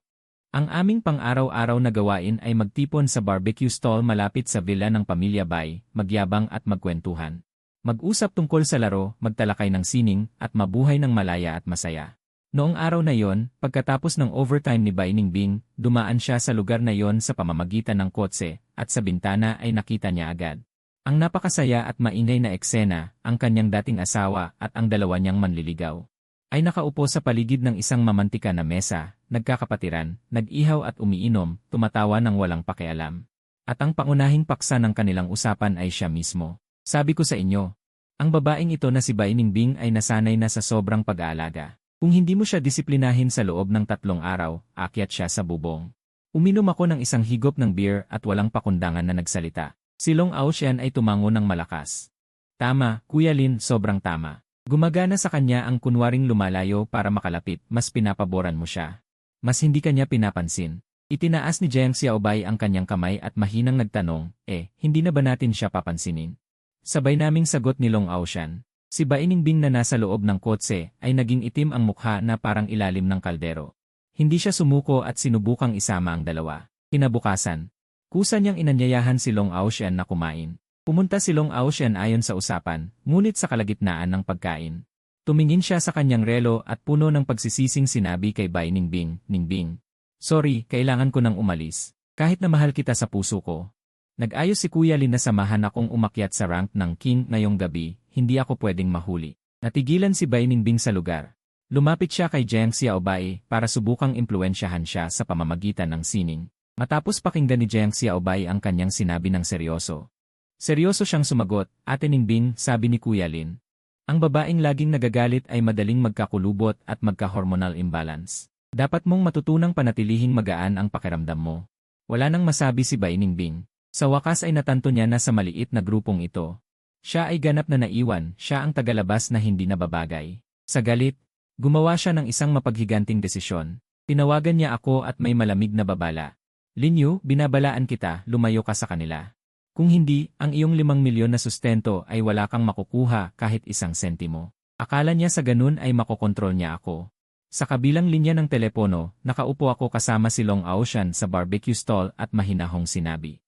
Ang aming pang-araw-araw na gawain ay magtipon sa barbecue stall malapit sa villa ng Pamilya Bai, magyabang at magkwentuhan. Mag-usap tungkol sa laro, magtalakay ng sining, at mabuhay ng malaya at masaya. Noong araw na yon, pagkatapos ng overtime ni Baining Bing, dumaan siya sa lugar na yon sa pamamagitan ng kotse, at sa bintana ay nakita niya agad. Ang napakasaya at maingay na eksena, ang kanyang dating asawa at ang dalawa niyang manliligaw, ay nakaupo sa paligid ng isang mamantika na mesa, nagkakapatiran, nag-ihaw at umiinom, tumatawa ng walang pakialam. At ang pangunahing paksa ng kanilang usapan ay siya mismo. Sabi ko sa inyo, ang babaeng ito na si Baining Bing ay nasanay na sa sobrang pag-aalaga. Kung hindi mo siya disiplinahin sa loob ng 3 araw, akyat siya sa bubong. Uminom ako ng isang higop ng beer at walang pakundangan na nagsalita. Si Long Aoshan ay tumango ng malakas. Tama, Kuya Lin, sobrang tama. Gumagana sa kanya ang kunwaring lumalayo para makalapit, mas pinapaboran mo siya. Mas hindi kanya pinapansin. Itinaas ni Jiang Xiaobei ang kanyang kamay at mahinang nagtanong, hindi na ba natin siya papansinin? Sabay naming sagot ni Long Aoshan. Si Baining Bing na nasa loob ng kotse ay naging itim ang mukha na parang ilalim ng kaldero. Hindi siya sumuko at sinubukang isama ang dalawa. Kinabukasan, kusa niyang inanyayahan si Long Aoshan na kumain. Pumunta si Long Aoshan ayon sa usapan, ngunit sa kalagitnaan ng pagkain. Tumingin siya sa kanyang relo at puno ng pagsisising sinabi kay Baining Bing, Ningbing. Sorry, kailangan ko nang umalis. Kahit na mahal kita sa puso ko. Nag-ayos si Kuya Lin na samahan akong umakyat sa rank ng King ngayong gabi, hindi ako pwedeng mahuli. Natigilan si Baining Bing sa lugar. Lumapit siya kay Jiang Xiaobei para subukang impluwensyahan siya sa pamamagitan ng sining. Matapos pakinggan ni Jiang Xiaobei ang kanyang sinabi ng seryoso. Seryoso siyang sumagot, Ate Ningbing, sabi ni Kuya Lin. Ang babaeng laging nagagalit ay madaling magkakulubot at magka-hormonal imbalance. Dapat mong matutunang panatilihing magaan ang pakiramdam mo. Wala nang masabi si Baining Bing. Sa wakas ay natanto niya na sa maliit na grupong ito. Siya ay ganap na naiwan, siya ang tagalabas na hindi nababagay. Sa galit, gumawa siya ng isang mapaghiganting desisyon. Tinawagan niya ako at may malamig na babala. Linyu, binabalaan kita, lumayo ka sa kanila. Kung hindi, ang iyong 5 milyon na sustento ay wala kang makukuha kahit isang sentimo. Akala niya sa ganun ay makokontrol niya ako. Sa kabilang linya ng telepono, nakaupo ako kasama si Long Aoshan sa barbecue stall at mahinahong sinabi.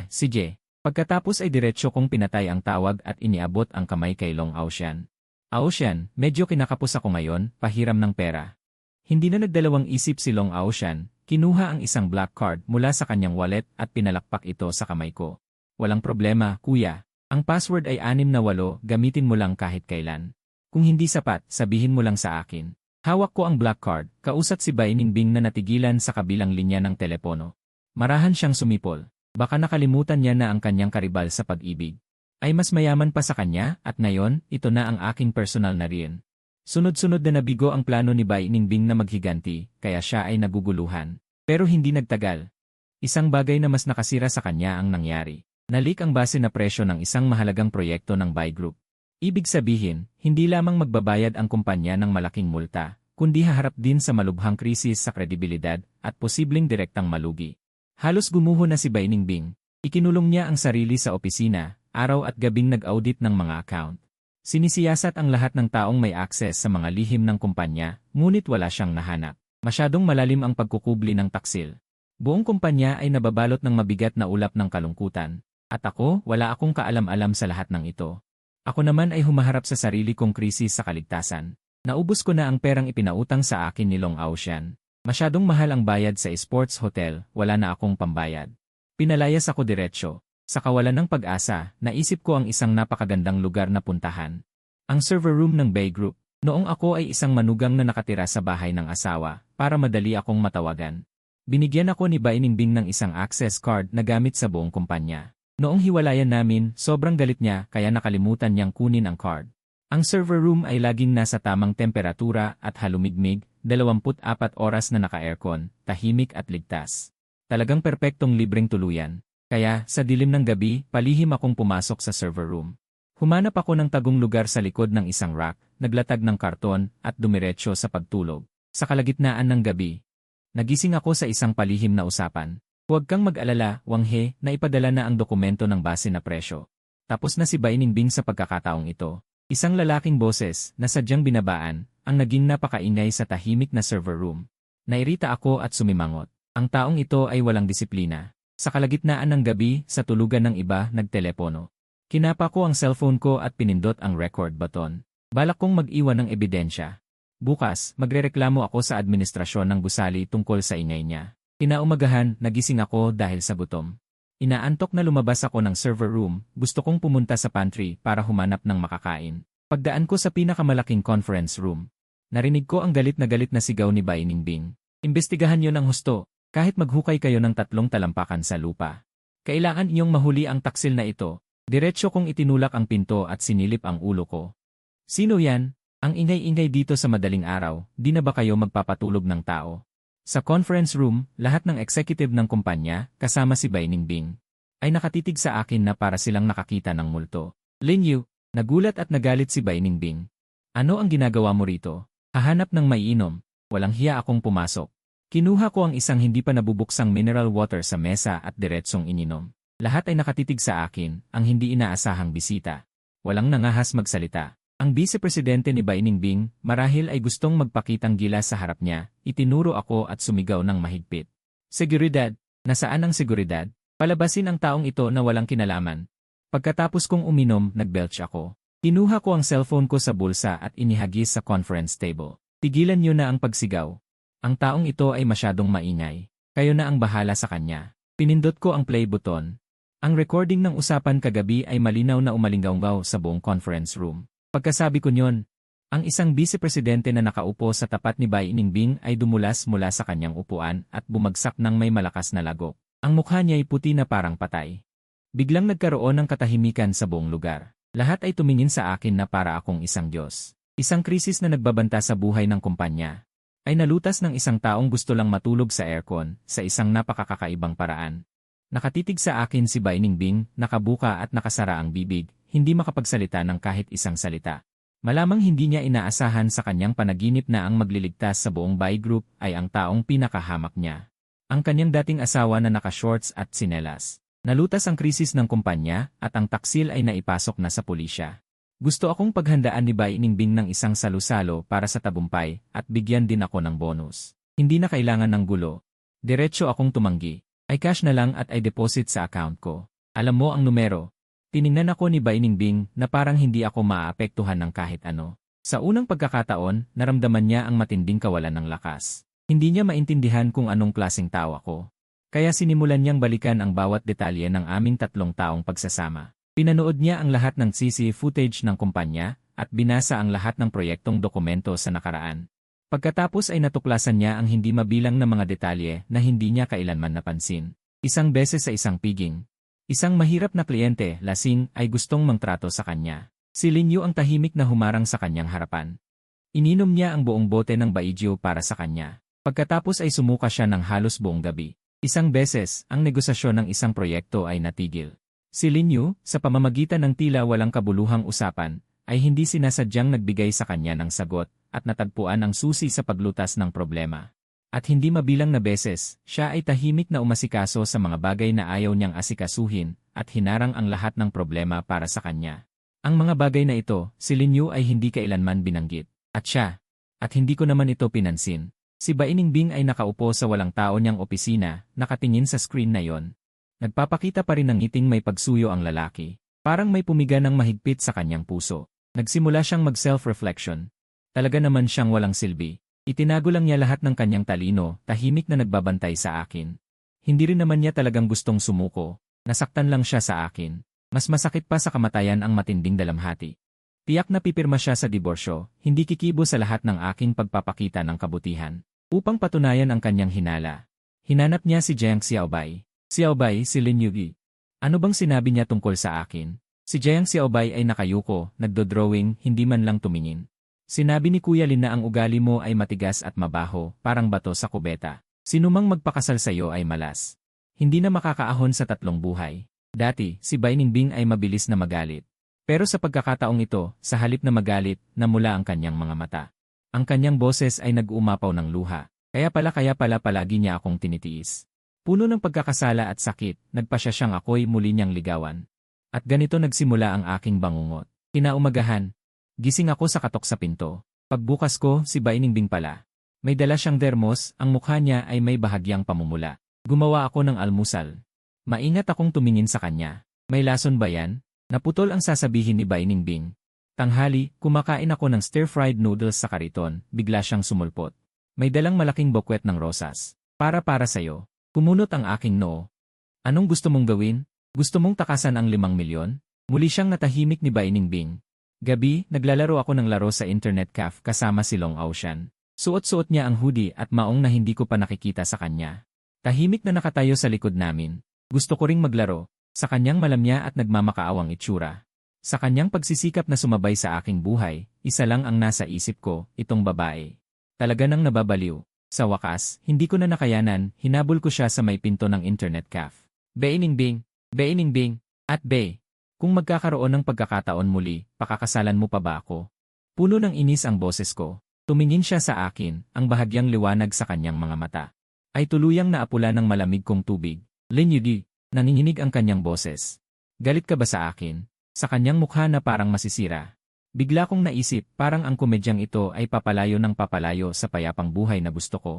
Sige. Pagkatapos ay diretsyo kong pinatay ang tawag at iniabot ang kamay kay Long Aoshan. Aoshan, medyo kinakapos ako ngayon, pahiram ng pera. Hindi na nagdalawang isip si Long Aoshan, kinuha ang isang black card mula sa kanyang wallet at pinalakpak ito sa kamay ko. Walang problema, kuya. Ang password ay 68, gamitin mo lang kahit kailan. Kung hindi sapat, sabihin mo lang sa akin. Hawak ko ang black card, kausat si Bai Ningbing na natigilan sa kabilang linya ng telepono. Marahan siyang sumipol. Baka nakalimutan niya na ang kanyang karibal sa pag-ibig ay mas mayaman pa sa kanya at ngayon, ito na ang aking personal na riyan. Sunod-sunod na nabigo ang plano ni Bai Ningbing na maghiganti, kaya siya ay naguguluhan. Pero hindi nagtagal. Isang bagay na mas nakasira sa kanya ang nangyari. Nalik ang base na presyo ng isang mahalagang proyekto ng Bai Group. Ibig sabihin, hindi lamang magbabayad ang kumpanya ng malaking multa, kundi haharap din sa malubhang krisis sa kredibilidad at posibleng direktang malugi. Halos gumuho na si Bai Ningbing. Ikinulong niya ang sarili sa opisina, araw at gabing nag-audit ng mga account. Sinisiyasat ang lahat ng taong may access sa mga lihim ng kumpanya, ngunit wala siyang nahanap. Masyadong malalim ang pagkukubli ng taksil. Buong kumpanya ay nababalot ng mabigat na ulap ng kalungkutan. At ako, wala akong kaalam-alam sa lahat ng ito. Ako naman ay humaharap sa sarili kong krisis sa kaligtasan. Naubos ko na ang perang ipinautang sa akin ni Long Aoshan. Masyadong mahal ang bayad sa sports hotel, wala na akong pambayad. Pinalayas ako diretsyo. Sa kawalan ng pag-asa, naisip ko ang isang napakagandang lugar na puntahan. Ang server room ng Bai Group. Noong ako ay isang manugang na nakatira sa bahay ng asawa, para madali akong matawagan. Binigyan ako ni Bai Ningbing ng isang access card na gamit sa buong kumpanya. Noong hiwalayan namin, sobrang galit niya kaya nakalimutan niyang kunin ang card. Ang server room ay laging nasa tamang temperatura at halumigmig, 24 oras na naka-aircon, tahimik at ligtas. Talagang perpektong libreng tuluyan. Kaya, sa dilim ng gabi, palihim akong pumasok sa server room. Humanap ako ng tagong lugar sa likod ng isang rack, naglatag ng karton, at dumiretso sa pagtulog. Sa kalagitnaan ng gabi, nagising ako sa isang palihim na usapan. Huwag kang mag-alala, Wang He, na ipadala na ang dokumento ng base na presyo. Tapos na si Bai Ningbing sa pagkakataong ito. Isang lalaking boses na sadyang binabaan, ang naging napakaingay sa tahimik na server room. Nairita ako at sumimangot. Ang taong ito ay walang disiplina. Sa kalagitnaan ng gabi, sa tulugan ng iba, nagtelepono. Kinapa ko ang cellphone ko at pinindot ang record button. Balak kong mag-iwan ng ebidensya. Bukas, magrereklamo ako sa administrasyon ng gusali tungkol sa ingay niya. Kinaumagahan, nagising ako dahil sa gutom. Inaantok na lumabas ako ng server room, gusto kong pumunta sa pantry para humanap ng makakain. Pagdaan ko sa pinakamalaking conference room. Narinig ko ang galit na sigaw ni Bai Ningbing. Imbestigahan niyo ng husto, kahit maghukay kayo ng 3 talampakan sa lupa. Kailangan inyong mahuli ang taksil na ito. Diretsyo kong itinulak ang pinto at sinilip ang ulo ko. Sino yan? Ang ingay-ingay dito sa madaling araw, di na ba kayo magpapatulog ng tao? Sa conference room, lahat ng executive ng kumpanya, kasama si Bai Ningbing, ay nakatitig sa akin na para silang nakakita ng multo. Linyu, nagulat at nagalit si Bai Ningbing. Ano ang ginagawa mo rito? Hahanap ng maiinom. Walang hiya akong pumasok. Kinuha ko ang isang hindi pa nabubuksang mineral water sa mesa at diretsong ininom. Lahat ay nakatitig sa akin, ang hindi inaasahang bisita. Walang nangahas magsalita. Ang vice-presidente ni Bai Ningbing, marahil ay gustong magpakitang gilas sa harap niya, itinuro ako at sumigaw ng mahigpit. Seguridad, nasaan ang seguridad? Palabasin ang taong ito na walang kinalaman. Pagkatapos kong uminom, nagbelch ako. Kinuha ko ang cellphone ko sa bulsa at inihagis sa conference table. Tigilan niyo na ang pagsigaw. Ang taong ito ay masyadong maingay. Kayo na ang bahala sa kanya. Pinindot ko ang play button. Ang recording ng usapan kagabi ay malinaw na umalinggaw sa buong conference room. Pagkasabi ko niyon, ang isang vice-presidente na nakaupo sa tapat ni Bai Ningbing ay dumulas mula sa kanyang upuan at bumagsak ng may malakas na lagok. Ang mukha niya ay puti na parang patay. Biglang nagkaroon ng katahimikan sa buong lugar. Lahat ay tumingin sa akin na para akong isang Diyos. Isang krisis na nagbabanta sa buhay ng kumpanya. Ay nalutas ng isang taong gusto lang matulog sa aircon sa isang napakakakaibang paraan. Nakatitig sa akin si Bai Ningbing, nakabuka at nakasara ang bibig, hindi makapagsalita ng kahit isang salita. Malamang hindi niya inaasahan sa kanyang panaginip na ang magliligtas sa buong Bai Group ay ang taong pinakahamak niya. Ang kanyang dating asawa na naka-shorts at tsinelas. Nalutas ang krisis ng kumpanya at ang taksil ay naipasok na sa pulisya. Gusto akong paghandaan ni Bai Ningbing ng isang salusalo para sa tagumpay at bigyan din ako ng bonus. Hindi na kailangan ng gulo. Diretso akong tumanggi. Ay cash na lang at ay deposit sa account ko. Alam mo ang numero. Tiningnan ako ni Bai Ningbing na parang hindi ako maaapektuhan ng kahit ano. Sa unang pagkakataon, naramdaman niya ang matinding kawalan ng lakas. Hindi niya maintindihan kung anong klaseng tao ako. Kaya sinimulan niyang balikan ang bawat detalye ng aming 3 taong pagsasama. Pinanood niya ang lahat ng CCTV footage ng kumpanya at binasa ang lahat ng proyektong dokumento sa nakaraan. Pagkatapos ay natuklasan niya ang hindi mabilang na mga detalye na hindi niya kailanman napansin. Isang beses sa isang piging. Isang mahirap na kliyente, lasing, ay gustong mangtrato sa kanya. Si Linyu ang tahimik na humarang sa kanyang harapan. Ininom niya ang buong bote ng baijiu para sa kanya. Pagkatapos ay sumuka siya ng halos buong gabi. Isang beses, ang negosasyon ng isang proyekto ay natigil. Si Linyu, sa pamamagitan ng tila walang kabuluhang usapan, ay hindi sinasadyang nagbigay sa kanya ng sagot at natagpuan ang susi sa paglutas ng problema. At hindi mabilang na beses, siya ay tahimik na umasikaso sa mga bagay na ayaw niyang asikasuhin at hinarang ang lahat ng problema para sa kanya. Ang mga bagay na ito, si Linyu ay hindi kailanman binanggit. At siya. At hindi ko naman ito pinansin. Si Bai Ningbing ay nakaupo sa walang tao niyang opisina, nakatingin sa screen na yon. Nagpapakita pa rin ng ngiting may pagsuyo ang lalaki. Parang may pumiga ng mahigpit sa kanyang puso. Nagsimula siyang mag-self-reflection. Talaga naman siyang walang silbi. Itinago lang niya lahat ng kanyang talino, tahimik na nagbabantay sa akin. Hindi rin naman niya talagang gustong sumuko. Nasaktan lang siya sa akin. Mas masakit pa sa kamatayan ang matinding dalamhati. Tiyak na pipirma siya sa diborsyo, hindi kikibo sa lahat ng aking pagpapakita ng kabutihan. Upang patunayan ang kanyang hinala. Hinanap niya si Jiang Xiaobai. Xiaobai, si Lin Yugi. Ano bang sinabi niya tungkol sa akin? Si Jiang Xiaobai ay nakayuko, nagdodrawing, hindi man lang tumingin. Sinabi ni Kuya Lin na ang ugali mo ay matigas at mabaho, parang bato sa kubeta. Sinumang magpakasal sa iyo ay malas. Hindi na makakaahon sa 3 buhay. Dati, si Bai Ningbing ay mabilis na magalit. Pero sa pagkakataong ito, sa halip na magalit, namula ang kanyang mga mata. Ang kanyang boses ay nag-uumapaw ng luha. Kaya pala palagi niya akong tinitiis. Puno ng pagkakasala at sakit, nagpasya siyang ako'y muli niyang ligawan. At ganito nagsimula ang aking bangungot. Kinaumagahan, gising ako sa katok sa pinto. Pagbukas ko, si Bai Ningbing pala. May dala siyang dermos, ang mukha niya ay may bahagyang pamumula. Gumawa ako ng almusal. Maingat akong tumingin sa kanya. May lason ba yan? Naputol ang sasabihin ni Bai Ningbing. Tanghali, kumakain ako ng stir-fried noodles sa kariton, bigla siyang sumulpot. May dalang malaking bokwet ng rosas. Para sa'yo. Kumunot ang aking noo. Anong gusto mong gawin? Gusto mong takasan ang 5 milyon? Muli siyang natahimik ni Bai Ningbing. Gabi, naglalaro ako ng laro sa internet cafe kasama si Long Ocean. Suot-suot niya ang hoodie at maong na hindi ko pa nakikita sa kanya. Tahimik na nakatayo sa likod namin. Gusto ko ring maglaro. Sa kanyang malamya at nagmamakaawang itsura. Sa kanyang pagsisikap na sumabay sa aking buhay, isa lang ang nasa isip ko, itong babae. Talaga nang nababaliw. Sa wakas, hindi ko na nakayanan, hinabol ko siya sa may pinto ng internet cafe. Bai Ningbing, at Bai. Kung magkakaroon ng pagkakataon muli, pakakasalan mo pa ba ako? Puno ng inis ang boses ko. Tumingin siya sa akin, ang bahagyang liwanag sa kanyang mga mata. Ay tuluyang naapula ng malamig kong tubig. Lin Yugi, nanginginig ang kanyang boses. Galit ka ba sa akin? Sa kanyang mukha na parang masisira. Bigla kong naisip, parang ang komedyang ito ay papalayo ng papalayo sa payapang buhay na gusto ko.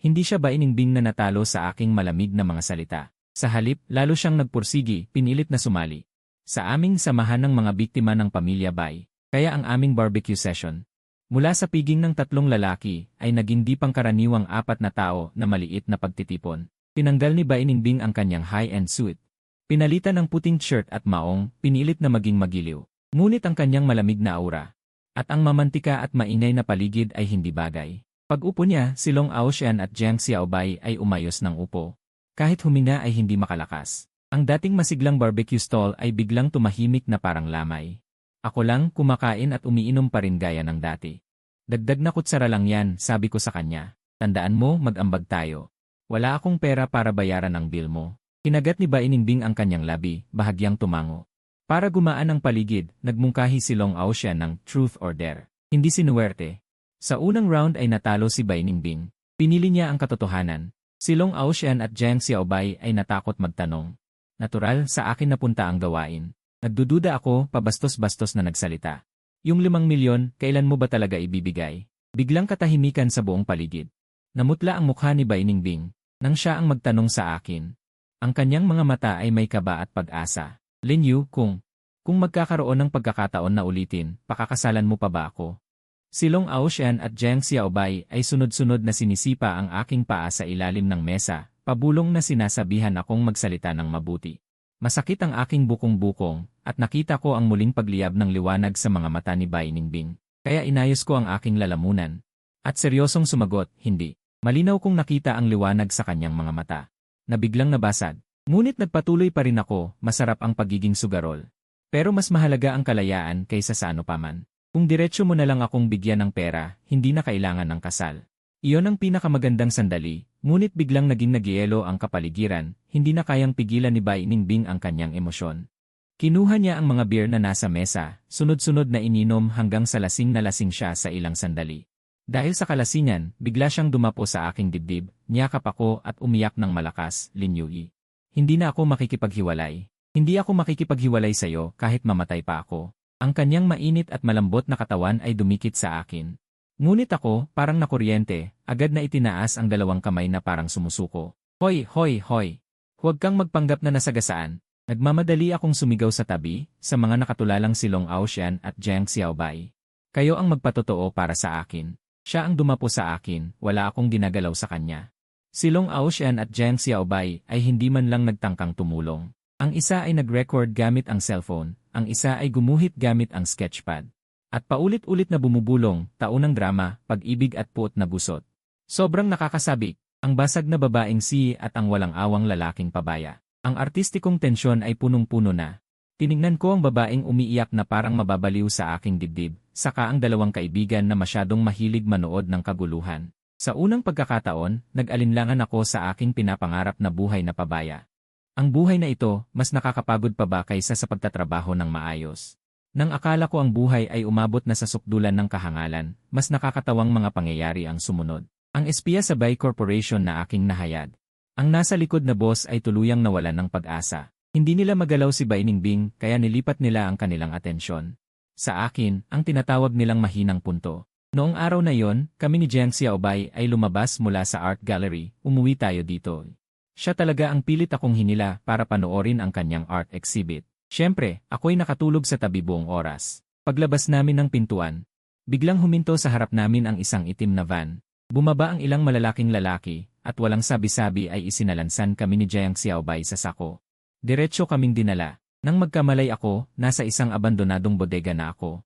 Hindi siya Bai Ningbing na natalo sa aking malamig na mga salita. Sa halip, lalo siyang nagpursigi, pinilit na sumali. Sa aming samahan ng mga biktima ng pamilya Bai, kaya ang aming barbecue session. Mula sa piging ng 3 lalaki, ay naging di pangkaraniwang 4 na tao na maliit na pagtitipon. Tinanggal ni Bai Ningbing ang kanyang high-end suit. Pinalitan ng puting shirt at maong, pinilit na maging magiliw. Ngunit ang kanyang malamig na aura. At ang mamantika at maingay na paligid ay hindi bagay. Pag-upo niya, si Long Ocean at Jiang Xiaobai ay umayos ng upo. Kahit huminga ay hindi makalakas. Ang dating masiglang barbecue stall ay biglang tumahimik na parang lamay. Ako lang, kumakain at umiinom pa rin gaya ng dati. Dagdag na kutsara lang yan, sabi ko sa kanya. Tandaan mo, mag-ambag tayo. Wala akong pera para bayaran ang bill mo. Kinagat ni Bai Ningbing ang kanyang labi, bahagyang tumango. Para gumaan ang paligid, nagmungkahi si Long Aoxian ng truth or dare. Hindi sinuwerte. Sa unang round ay natalo si Bai Ningbing. Pinili niya ang katotohanan. Si Long Aoxian at Jiang Xiaobei ay natakot magtanong. Natural, sa akin napunta ang gawain. Nagdududa ako, pabastos-bastos na nagsalita. Yung 5 milyon, kailan mo ba talaga ibibigay? Biglang katahimikan sa buong paligid. Namutla ang mukha ni Bai Ningbing, nang siya ang magtanong sa akin. Ang kanyang mga mata ay may kaba at pag-asa. Lin Yu, kung magkakaroon ng pagkakataon na ulitin, pakakasalan mo pa ba ako? Si Long Aoxian at Jiang Xiaobei ay sunod-sunod na sinisipa ang aking paa sa ilalim ng mesa, pabulong na sinasabihan akong magsalita ng mabuti. Masakit ang aking bukong-bukong, at nakita ko ang muling pagliyab ng liwanag sa mga mata ni Bai Ningbing. Kaya inayos ko ang aking lalamunan. At seryosong sumagot, hindi. Malinaw kong nakita ang liwanag sa kanyang mga mata. Nabiglang nabasag. Ngunit nagpatuloy pa rin ako, masarap ang pagiging sugarol. Pero mas mahalaga ang kalayaan kaysa sa ano paman. Kung diretsyo mo na lang akong bigyan ng pera, hindi na kailangan ng kasal. Iyon ang pinakamagandang sandali, ngunit biglang naging nagyelo ang kapaligiran, hindi na kayang pigilan ni Bai Ningbing ang kanyang emosyon. Kinuha niya ang mga beer na nasa mesa, sunod-sunod na ininom hanggang sa lasing na lasing siya sa ilang sandali. Dahil sa kalasingan, bigla siyang dumapo sa aking dibdib, niyakap ako at umiyak ng malakas, Lin Yui. Hindi na ako makikipaghiwalay. Hindi ako makikipaghiwalay sa'yo kahit mamatay pa ako. Ang kanyang mainit at malambot na katawan ay dumikit sa akin. Ngunit ako, parang nakuryente, agad na itinaas ang 2 kamay na parang sumusuko. Hoy, hoy, hoy! Huwag kang magpanggap na nasagasaan. Nagmamadali akong sumigaw sa tabi, sa mga nakatulalang si Long Aoxian at Jiang Xiaobei. Kayo ang magpatotoo para sa akin. Siya ang dumapo sa akin, wala akong ginagalaw sa kanya. Si Long Aoxian at Jiang Xiaobei ay hindi man lang nagtangkang tumulong. Ang isa ay nag-record gamit ang cellphone, ang isa ay gumuhit gamit ang sketchpad. At paulit-ulit na bumubulong, taunang drama, pag-ibig at puot na gusot. Sobrang nakakasabik, ang basag na babaeng si at ang walang awang lalaking pabaya. Ang artistikong tensyon ay punong-puno na. Tiningnan ko ang babaeng umiiyak na parang mababaliw sa aking dibdib, saka ang 2 kaibigan na masyadong mahilig manood ng kaguluhan. Sa unang pagkakataon, nag-alinlangan ako sa aking pinapangarap na buhay na pabaya. Ang buhay na ito, mas nakakapagod pa ba kaysa sa pagtatrabaho ng maayos? Nang akala ko ang buhay ay umabot na sa sukdulan ng kahangalan, mas nakakatawang mga pangyayari ang sumunod. Ang espiya sa Bai Corporation na aking nahayag. Ang nasa likod na boss ay tuluyang nawalan ng pag-asa. Hindi nila magalaw si Bai Ningbing kaya nilipat nila ang kanilang atensyon sa akin, ang tinatawag nilang mahinang punto. Noong araw na yon, kami ni Jiang Xiaobei ay lumabas mula sa art gallery, umuwi tayo dito. Siya talaga ang pilit akong hinila para panoorin ang kanyang art exhibit. Siyempre, ako'y nakatulog sa tabi buong oras. Paglabas namin ng pintuan, biglang huminto sa harap namin ang isang itim na van. Bumaba ang ilang malalaking lalaki, at walang sabi-sabi ay isinalansan kami ni Jiang Xiaobei sa sako. Diretso kaming dinala. Nang magkamalay ako, nasa isang abandonadong bodega na ako.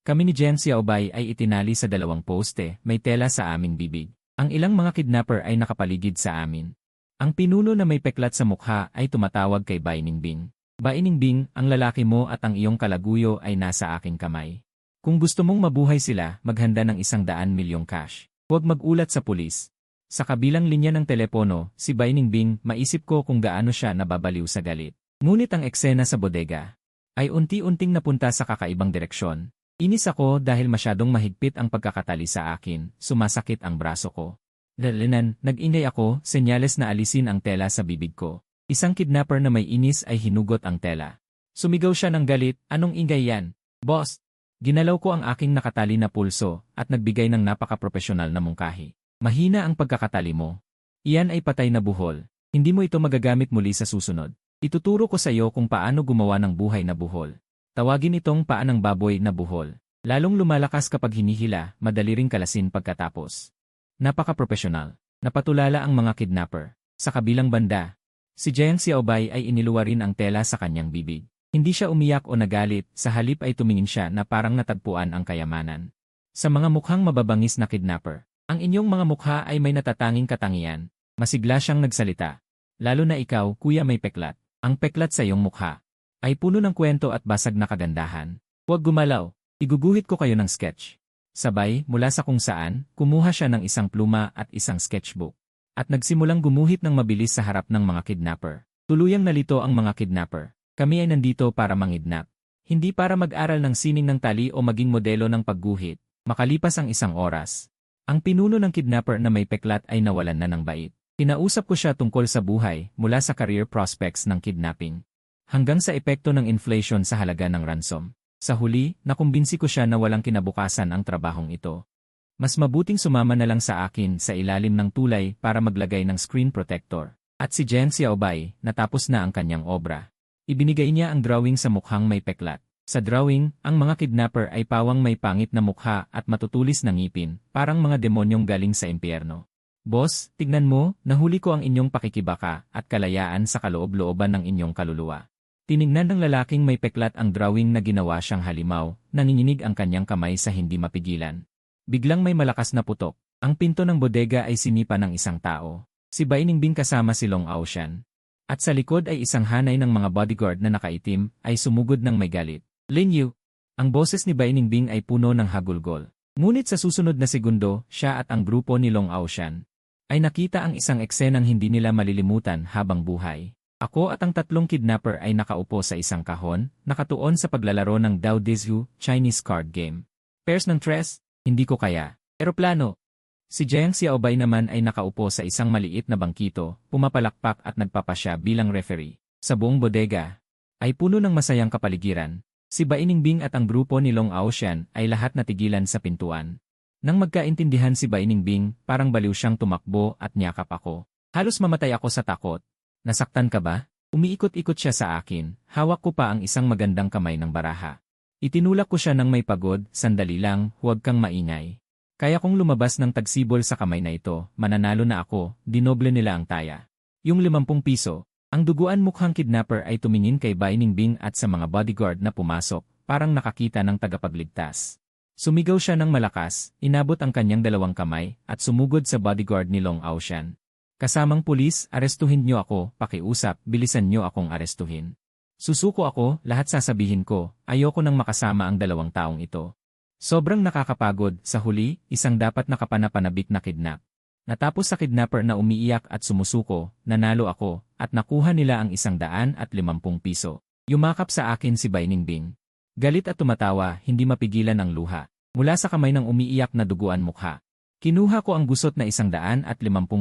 Kami ni Jiang Xiaobei ay itinali sa 2 poste, may tela sa aming bibig. Ang ilang mga kidnapper ay nakapaligid sa amin. Ang pinuno na may peklat sa mukha ay tumatawag kay Bai Ningbing. Bai Ningbing, ang lalaki mo at ang iyong kalaguyo ay nasa aking kamay. Kung gusto mong mabuhay sila, maghanda ng 100 milyong cash. Huwag mag-ulat sa pulis. Sa kabilang linya ng telepono, si Bai Ningbing, maisip ko kung gaano siya nababaliw sa galit. Ngunit ang eksena sa bodega ay unti-unting napunta sa kakaibang direksyon. Inis ako dahil masyadong mahigpit ang pagkakatali sa akin, sumasakit ang braso ko. Dalinan, nag-ingay ako, senyales na alisin ang tela sa bibig ko. Isang kidnapper na may inis ay hinugot ang tela. Sumigaw siya ng galit, anong ingay yan? Boss! Ginalaw ko ang aking nakatali na pulso at nagbigay ng napaka-profesional na mungkahi. Mahina ang pagkakatali mo. Iyan ay patay na buhol. Hindi mo ito magagamit muli sa susunod. Ituturo ko sa iyo kung paano gumawa ng buhay na buhol. Tawagin itong paa ng baboy na buhol. Lalong lumalakas kapag hinihila, madali ring kalasin pagkatapos. Napaka-profesional. Napatulala ang mga kidnapper. Sa kabilang banda, si Jiang Xiaobei ay iniluwa rin ang tela sa kanyang bibig. Hindi siya umiyak o nagalit, sa halip ay tumingin siya na parang natagpuan ang kayamanan. Sa mga mukhang mababangis na kidnapper, ang inyong mga mukha ay may natatanging katangian. Masigla siyang nagsalita. Lalo na ikaw, kuya may peklat. Ang peklat sa iyong mukha ay puno ng kwento at basag na kagandahan. Huwag gumalaw, iguguhit ko kayo ng sketch. Sabay, mula sa kung saan, kumuha siya ng isang pluma at isang sketchbook. At nagsimulang gumuhit ng mabilis sa harap ng mga kidnapper. Tuluyang nalito ang mga kidnapper. Kami ay nandito para mangidnap. Hindi para mag-aral ng sining ng tali o maging modelo ng pagguhit. Makalipas ang isang oras, ang pinuno ng kidnapper na may peklat ay nawalan na ng bait. Kinausap ko siya tungkol sa buhay mula sa career prospects ng kidnapping hanggang sa epekto ng inflation sa halaga ng ransom. Sa huli, nakumbinsi ko siya na walang kinabukasan ang trabahong ito. Mas mabuting sumama na lang sa akin sa ilalim ng tulay para maglagay ng screen protector. At si Jiang Xiaobei, natapos na ang kanyang obra. Ibinigay niya ang drawing sa mukhang may peklat. Sa drawing, ang mga kidnapper ay pawang may pangit na mukha at matutulis na ngipin, parang mga demonyong galing sa impyerno. Boss, tignan mo, nahuli ko ang inyong pakikibaka at kalayaan sa kaloob-looban ng inyong kaluluwa. Tinignan ng lalaking may peklat ang drawing na ginawa siyang halimaw, nanginginig ang kanyang kamay sa hindi mapigilan. Biglang may malakas na putok. Ang pinto ng bodega ay sinipa ng isang tao. Si Bai Ningbing kasama si Long Aoshan. At sa likod ay isang hanay ng mga bodyguard na nakaitim ay sumugod ng may galit. Lin Yu. Ang boses ni Bai Ningbing ay puno ng hagulgol. Ngunit sa susunod na segundo, siya at ang grupo ni Long Aoshan ay nakita ang isang eksenang hindi nila malilimutan habang buhay. Ako at ang tatlong kidnapper ay nakaupo sa isang kahon, nakatuon sa paglalaro ng Dao Dizhu Chinese card game. Pairs ng tres, hindi ko kaya. Eroplano. Si Jiang Xiaobei naman ay nakaupo sa isang maliit na bangkito, pumapalakpak at nagpapasya bilang referee. Sa buong bodega ay puno ng masayang kapaligiran. Si Bai Ningbing at ang grupo ni Long Aoshan ay lahat natigilan sa pintuan. Nang magkaintindihan si Bai Ningbing, parang baliw siyang tumakbo at niyakap ako. Halos mamatay ako sa takot. Nasaktan ka ba? Umiikot-ikot siya sa akin, hawak ko pa ang isang magandang kamay ng baraha. Itinulak ko siya ng may pagod, sandali lang, huwag kang maingay. Kaya kong lumabas ng tagsibol sa kamay na ito, mananalo na ako, dinoble nila ang taya. Yung 50 piso. Ang duguan mukhang kidnapper ay tumingin kay Bai Ningbing at sa mga bodyguard na pumasok, parang nakakita ng tagapagligtas. Sumigaw siya ng malakas, inabot ang kanyang dalawang kamay, at sumugod sa bodyguard ni Long Aoshan. Kasamang pulis, arestuhin niyo ako, pakiusap, bilisan niyo akong arestuhin. Susuko ako, lahat sasabihin ko, ayoko nang makasama ang dalawang taong ito. Sobrang nakakapagod, sa huli, isang dapat nakapanapanabik na kidnap. Natapos sa kidnapper na umiiyak at sumusuko, nanalo ako, at nakuha nila ang 150 piso. Yumakap sa akin si Bai Ningbing. Galit at tumatawa, hindi mapigilan ang luha. Mula sa kamay ng umiiyak na duguan mukha. Kinuha ko ang gusot na 150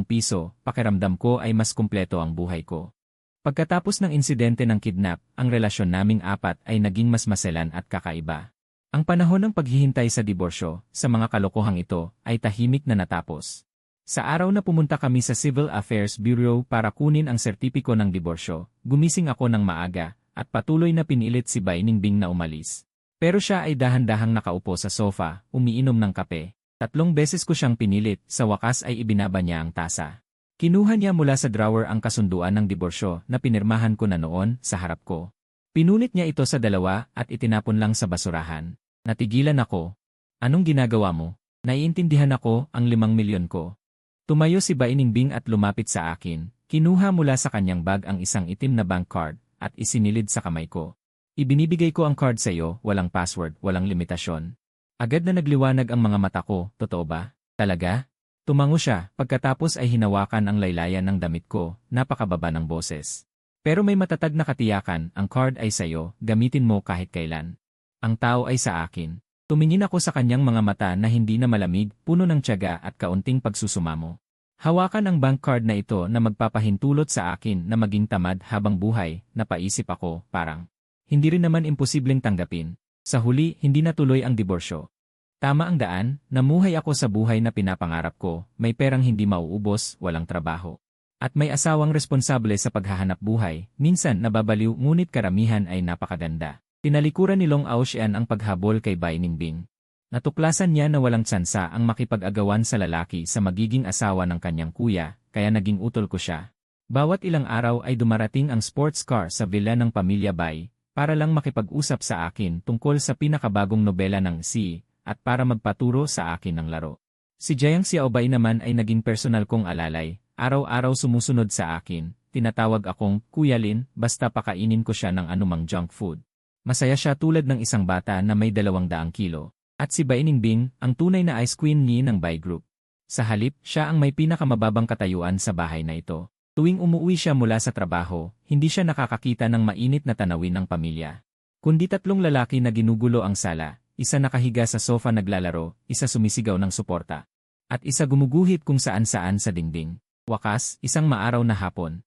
piso, pakiramdam ko ay mas kumpleto ang buhay ko. Pagkatapos ng insidente ng kidnap, ang relasyon naming apat ay naging mas maselan at kakaiba. Ang panahon ng paghihintay sa diborsyo, sa mga kalokohang ito, ay tahimik na natapos. Sa araw na pumunta kami sa Civil Affairs Bureau para kunin ang sertipiko ng diborsyo, gumising ako ng maaga, at patuloy na pinilit si Bai Ningbing na umalis. Pero siya ay dahan-dahang nakaupo sa sofa, umiinom ng kape. 3 beses ko siyang pinilit, sa wakas ay ibinaba niya ang tasa. Kinuha niya mula sa drawer ang kasunduan ng diborsyo na pinirmahan ko na noon sa harap ko. Pinunit niya ito sa 2 at itinapon lang sa basurahan. Natigilan ako. Anong ginagawa mo? Naiintindihan ako, ang 5 milyon ko. Tumayo si Bai Ningbing at lumapit sa akin, kinuha mula sa kanyang bag ang isang itim na bank card, at isinilid sa kamay ko. Ibinibigay ko ang card sa iyo, walang password, walang limitasyon. Agad na nagliwanag ang mga mata ko, totoo ba? Talaga? Tumango siya, pagkatapos ay hinawakan ang laylayan ng damit ko, napakababa ng boses. Pero may matatag na katiyakan, ang card ay sa iyo, gamitin mo kahit kailan. Ang tao ay sa akin. Tumingin ako sa kanyang mga mata na hindi na malamig, puno ng tiyaga at kaunting pagsusumamo. Hawakan ang bank card na ito na magpapahintulot sa akin na maging tamad habang buhay, napaisip ako, parang. Hindi rin naman imposibleng tanggapin. Sa huli, hindi natuloy ang diborsyo. Tama ang daan, namuhay ako sa buhay na pinapangarap ko, may perang hindi mauubos, walang trabaho. At may asawang responsable sa paghahanap buhay, minsan nababaliw ngunit karamihan ay napakaganda. Tinalikuran ni Long Aoshan ang paghabol kay Bai Ningbing. Natuklasan niya na walang tsansa ang makipag-agawan sa lalaki sa magiging asawa ng kanyang kuya, kaya naging utol ko siya. Bawat ilang araw ay dumarating ang sports car sa villa ng pamilya Bai, para lang makipag-usap sa akin tungkol sa pinakabagong nobela ng Si, at para magpaturo sa akin ng laro. Si Jiang Xiaobei naman ay naging personal kong alalay, araw-araw sumusunod sa akin, tinatawag akong Kuya Lin, basta pakainin ko siya ng anumang junk food. Masaya siya tulad ng isang bata na may 200 kilo. At si Bai Ningbing, ang tunay na ice queen ni ng Bai Group. Sa halip, siya ang may pinakamababang katayuan sa bahay na ito. Tuwing umuwi siya mula sa trabaho, hindi siya nakakakita ng mainit na tanawin ng pamilya. Kundi tatlong lalaki na ginugulo ang sala, isa nakahiga sa sofa naglalaro, isa sumisigaw ng suporta. At isa gumuguhit kung saan-saan sa dingding. Wakas, isang maaraw na hapon.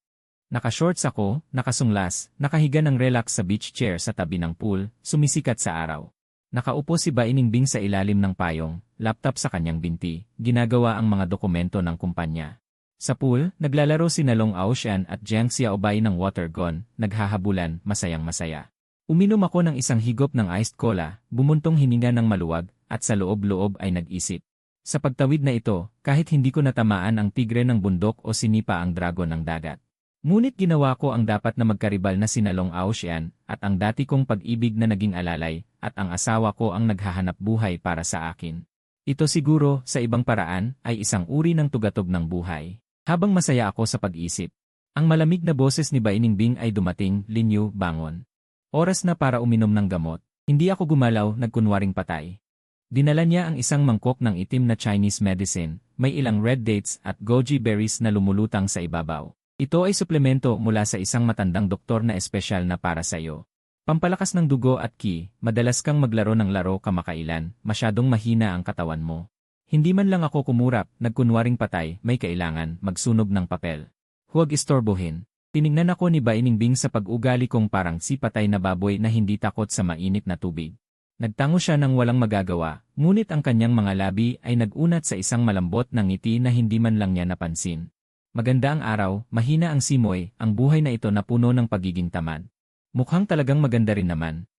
Naka-shorts ako, nakasunglas, nakahiga ng relax sa beach chair sa tabi ng pool, sumisikat sa araw. Nakaupo si Baining Bing sa ilalim ng payong, laptop sa kanyang binti, ginagawa ang mga dokumento ng kumpanya. Sa pool, naglalaro sina Long Aoshan at Jiang Xiaobei ng water gun, naghahabulan, masayang-masaya. Uminom ako ng isang higop ng iced cola, bumuntong hininga ng maluwag, at sa loob-loob ay nag-isip. Sa pagtawid na ito, kahit hindi ko natamaan ang tigre ng bundok o sinipa ang dragon ng dagat. Ngunit ginawa ko ang dapat na magkaribal na sina Long Aoshan, at ang dati kong pag-ibig na naging alalay, at ang asawa ko ang naghahanap buhay para sa akin. Ito siguro, sa ibang paraan, ay isang uri ng tugatog ng buhay. Habang masaya ako sa pag-isip, ang malamig na boses ni Baining Bing ay dumating, "Linyu, bangon. Oras na para uminom ng gamot." Hindi ako gumalaw, nagkunwaring patay. Dinala niya ang isang mangkok ng itim na Chinese medicine, may ilang red dates at goji berries na lumulutang sa ibabaw. Ito ay suplemento mula sa isang matandang doktor na espesyal na para sa iyo. Pampalakas ng dugo at ki, madalas kang maglaro ng laro kamakailan, masyadong mahina ang katawan mo. Hindi man lang ako kumurap, nagkunwaring patay, may kailangan, magsunog ng papel. Huwag istorbohin. Tiningnan ako ni Baining Bing sa pag-ugali kong parang si patay na baboy na hindi takot sa mainit na tubig. Nagtango siya ng walang magagawa, ngunit ang kanyang mga labi ay nag-unat sa isang malambot na ngiti na hindi man lang niya napansin. Maganda ang araw, mahina ang simoy, ang buhay na ito na puno ng pagiging tamad. Mukhang talagang maganda rin naman.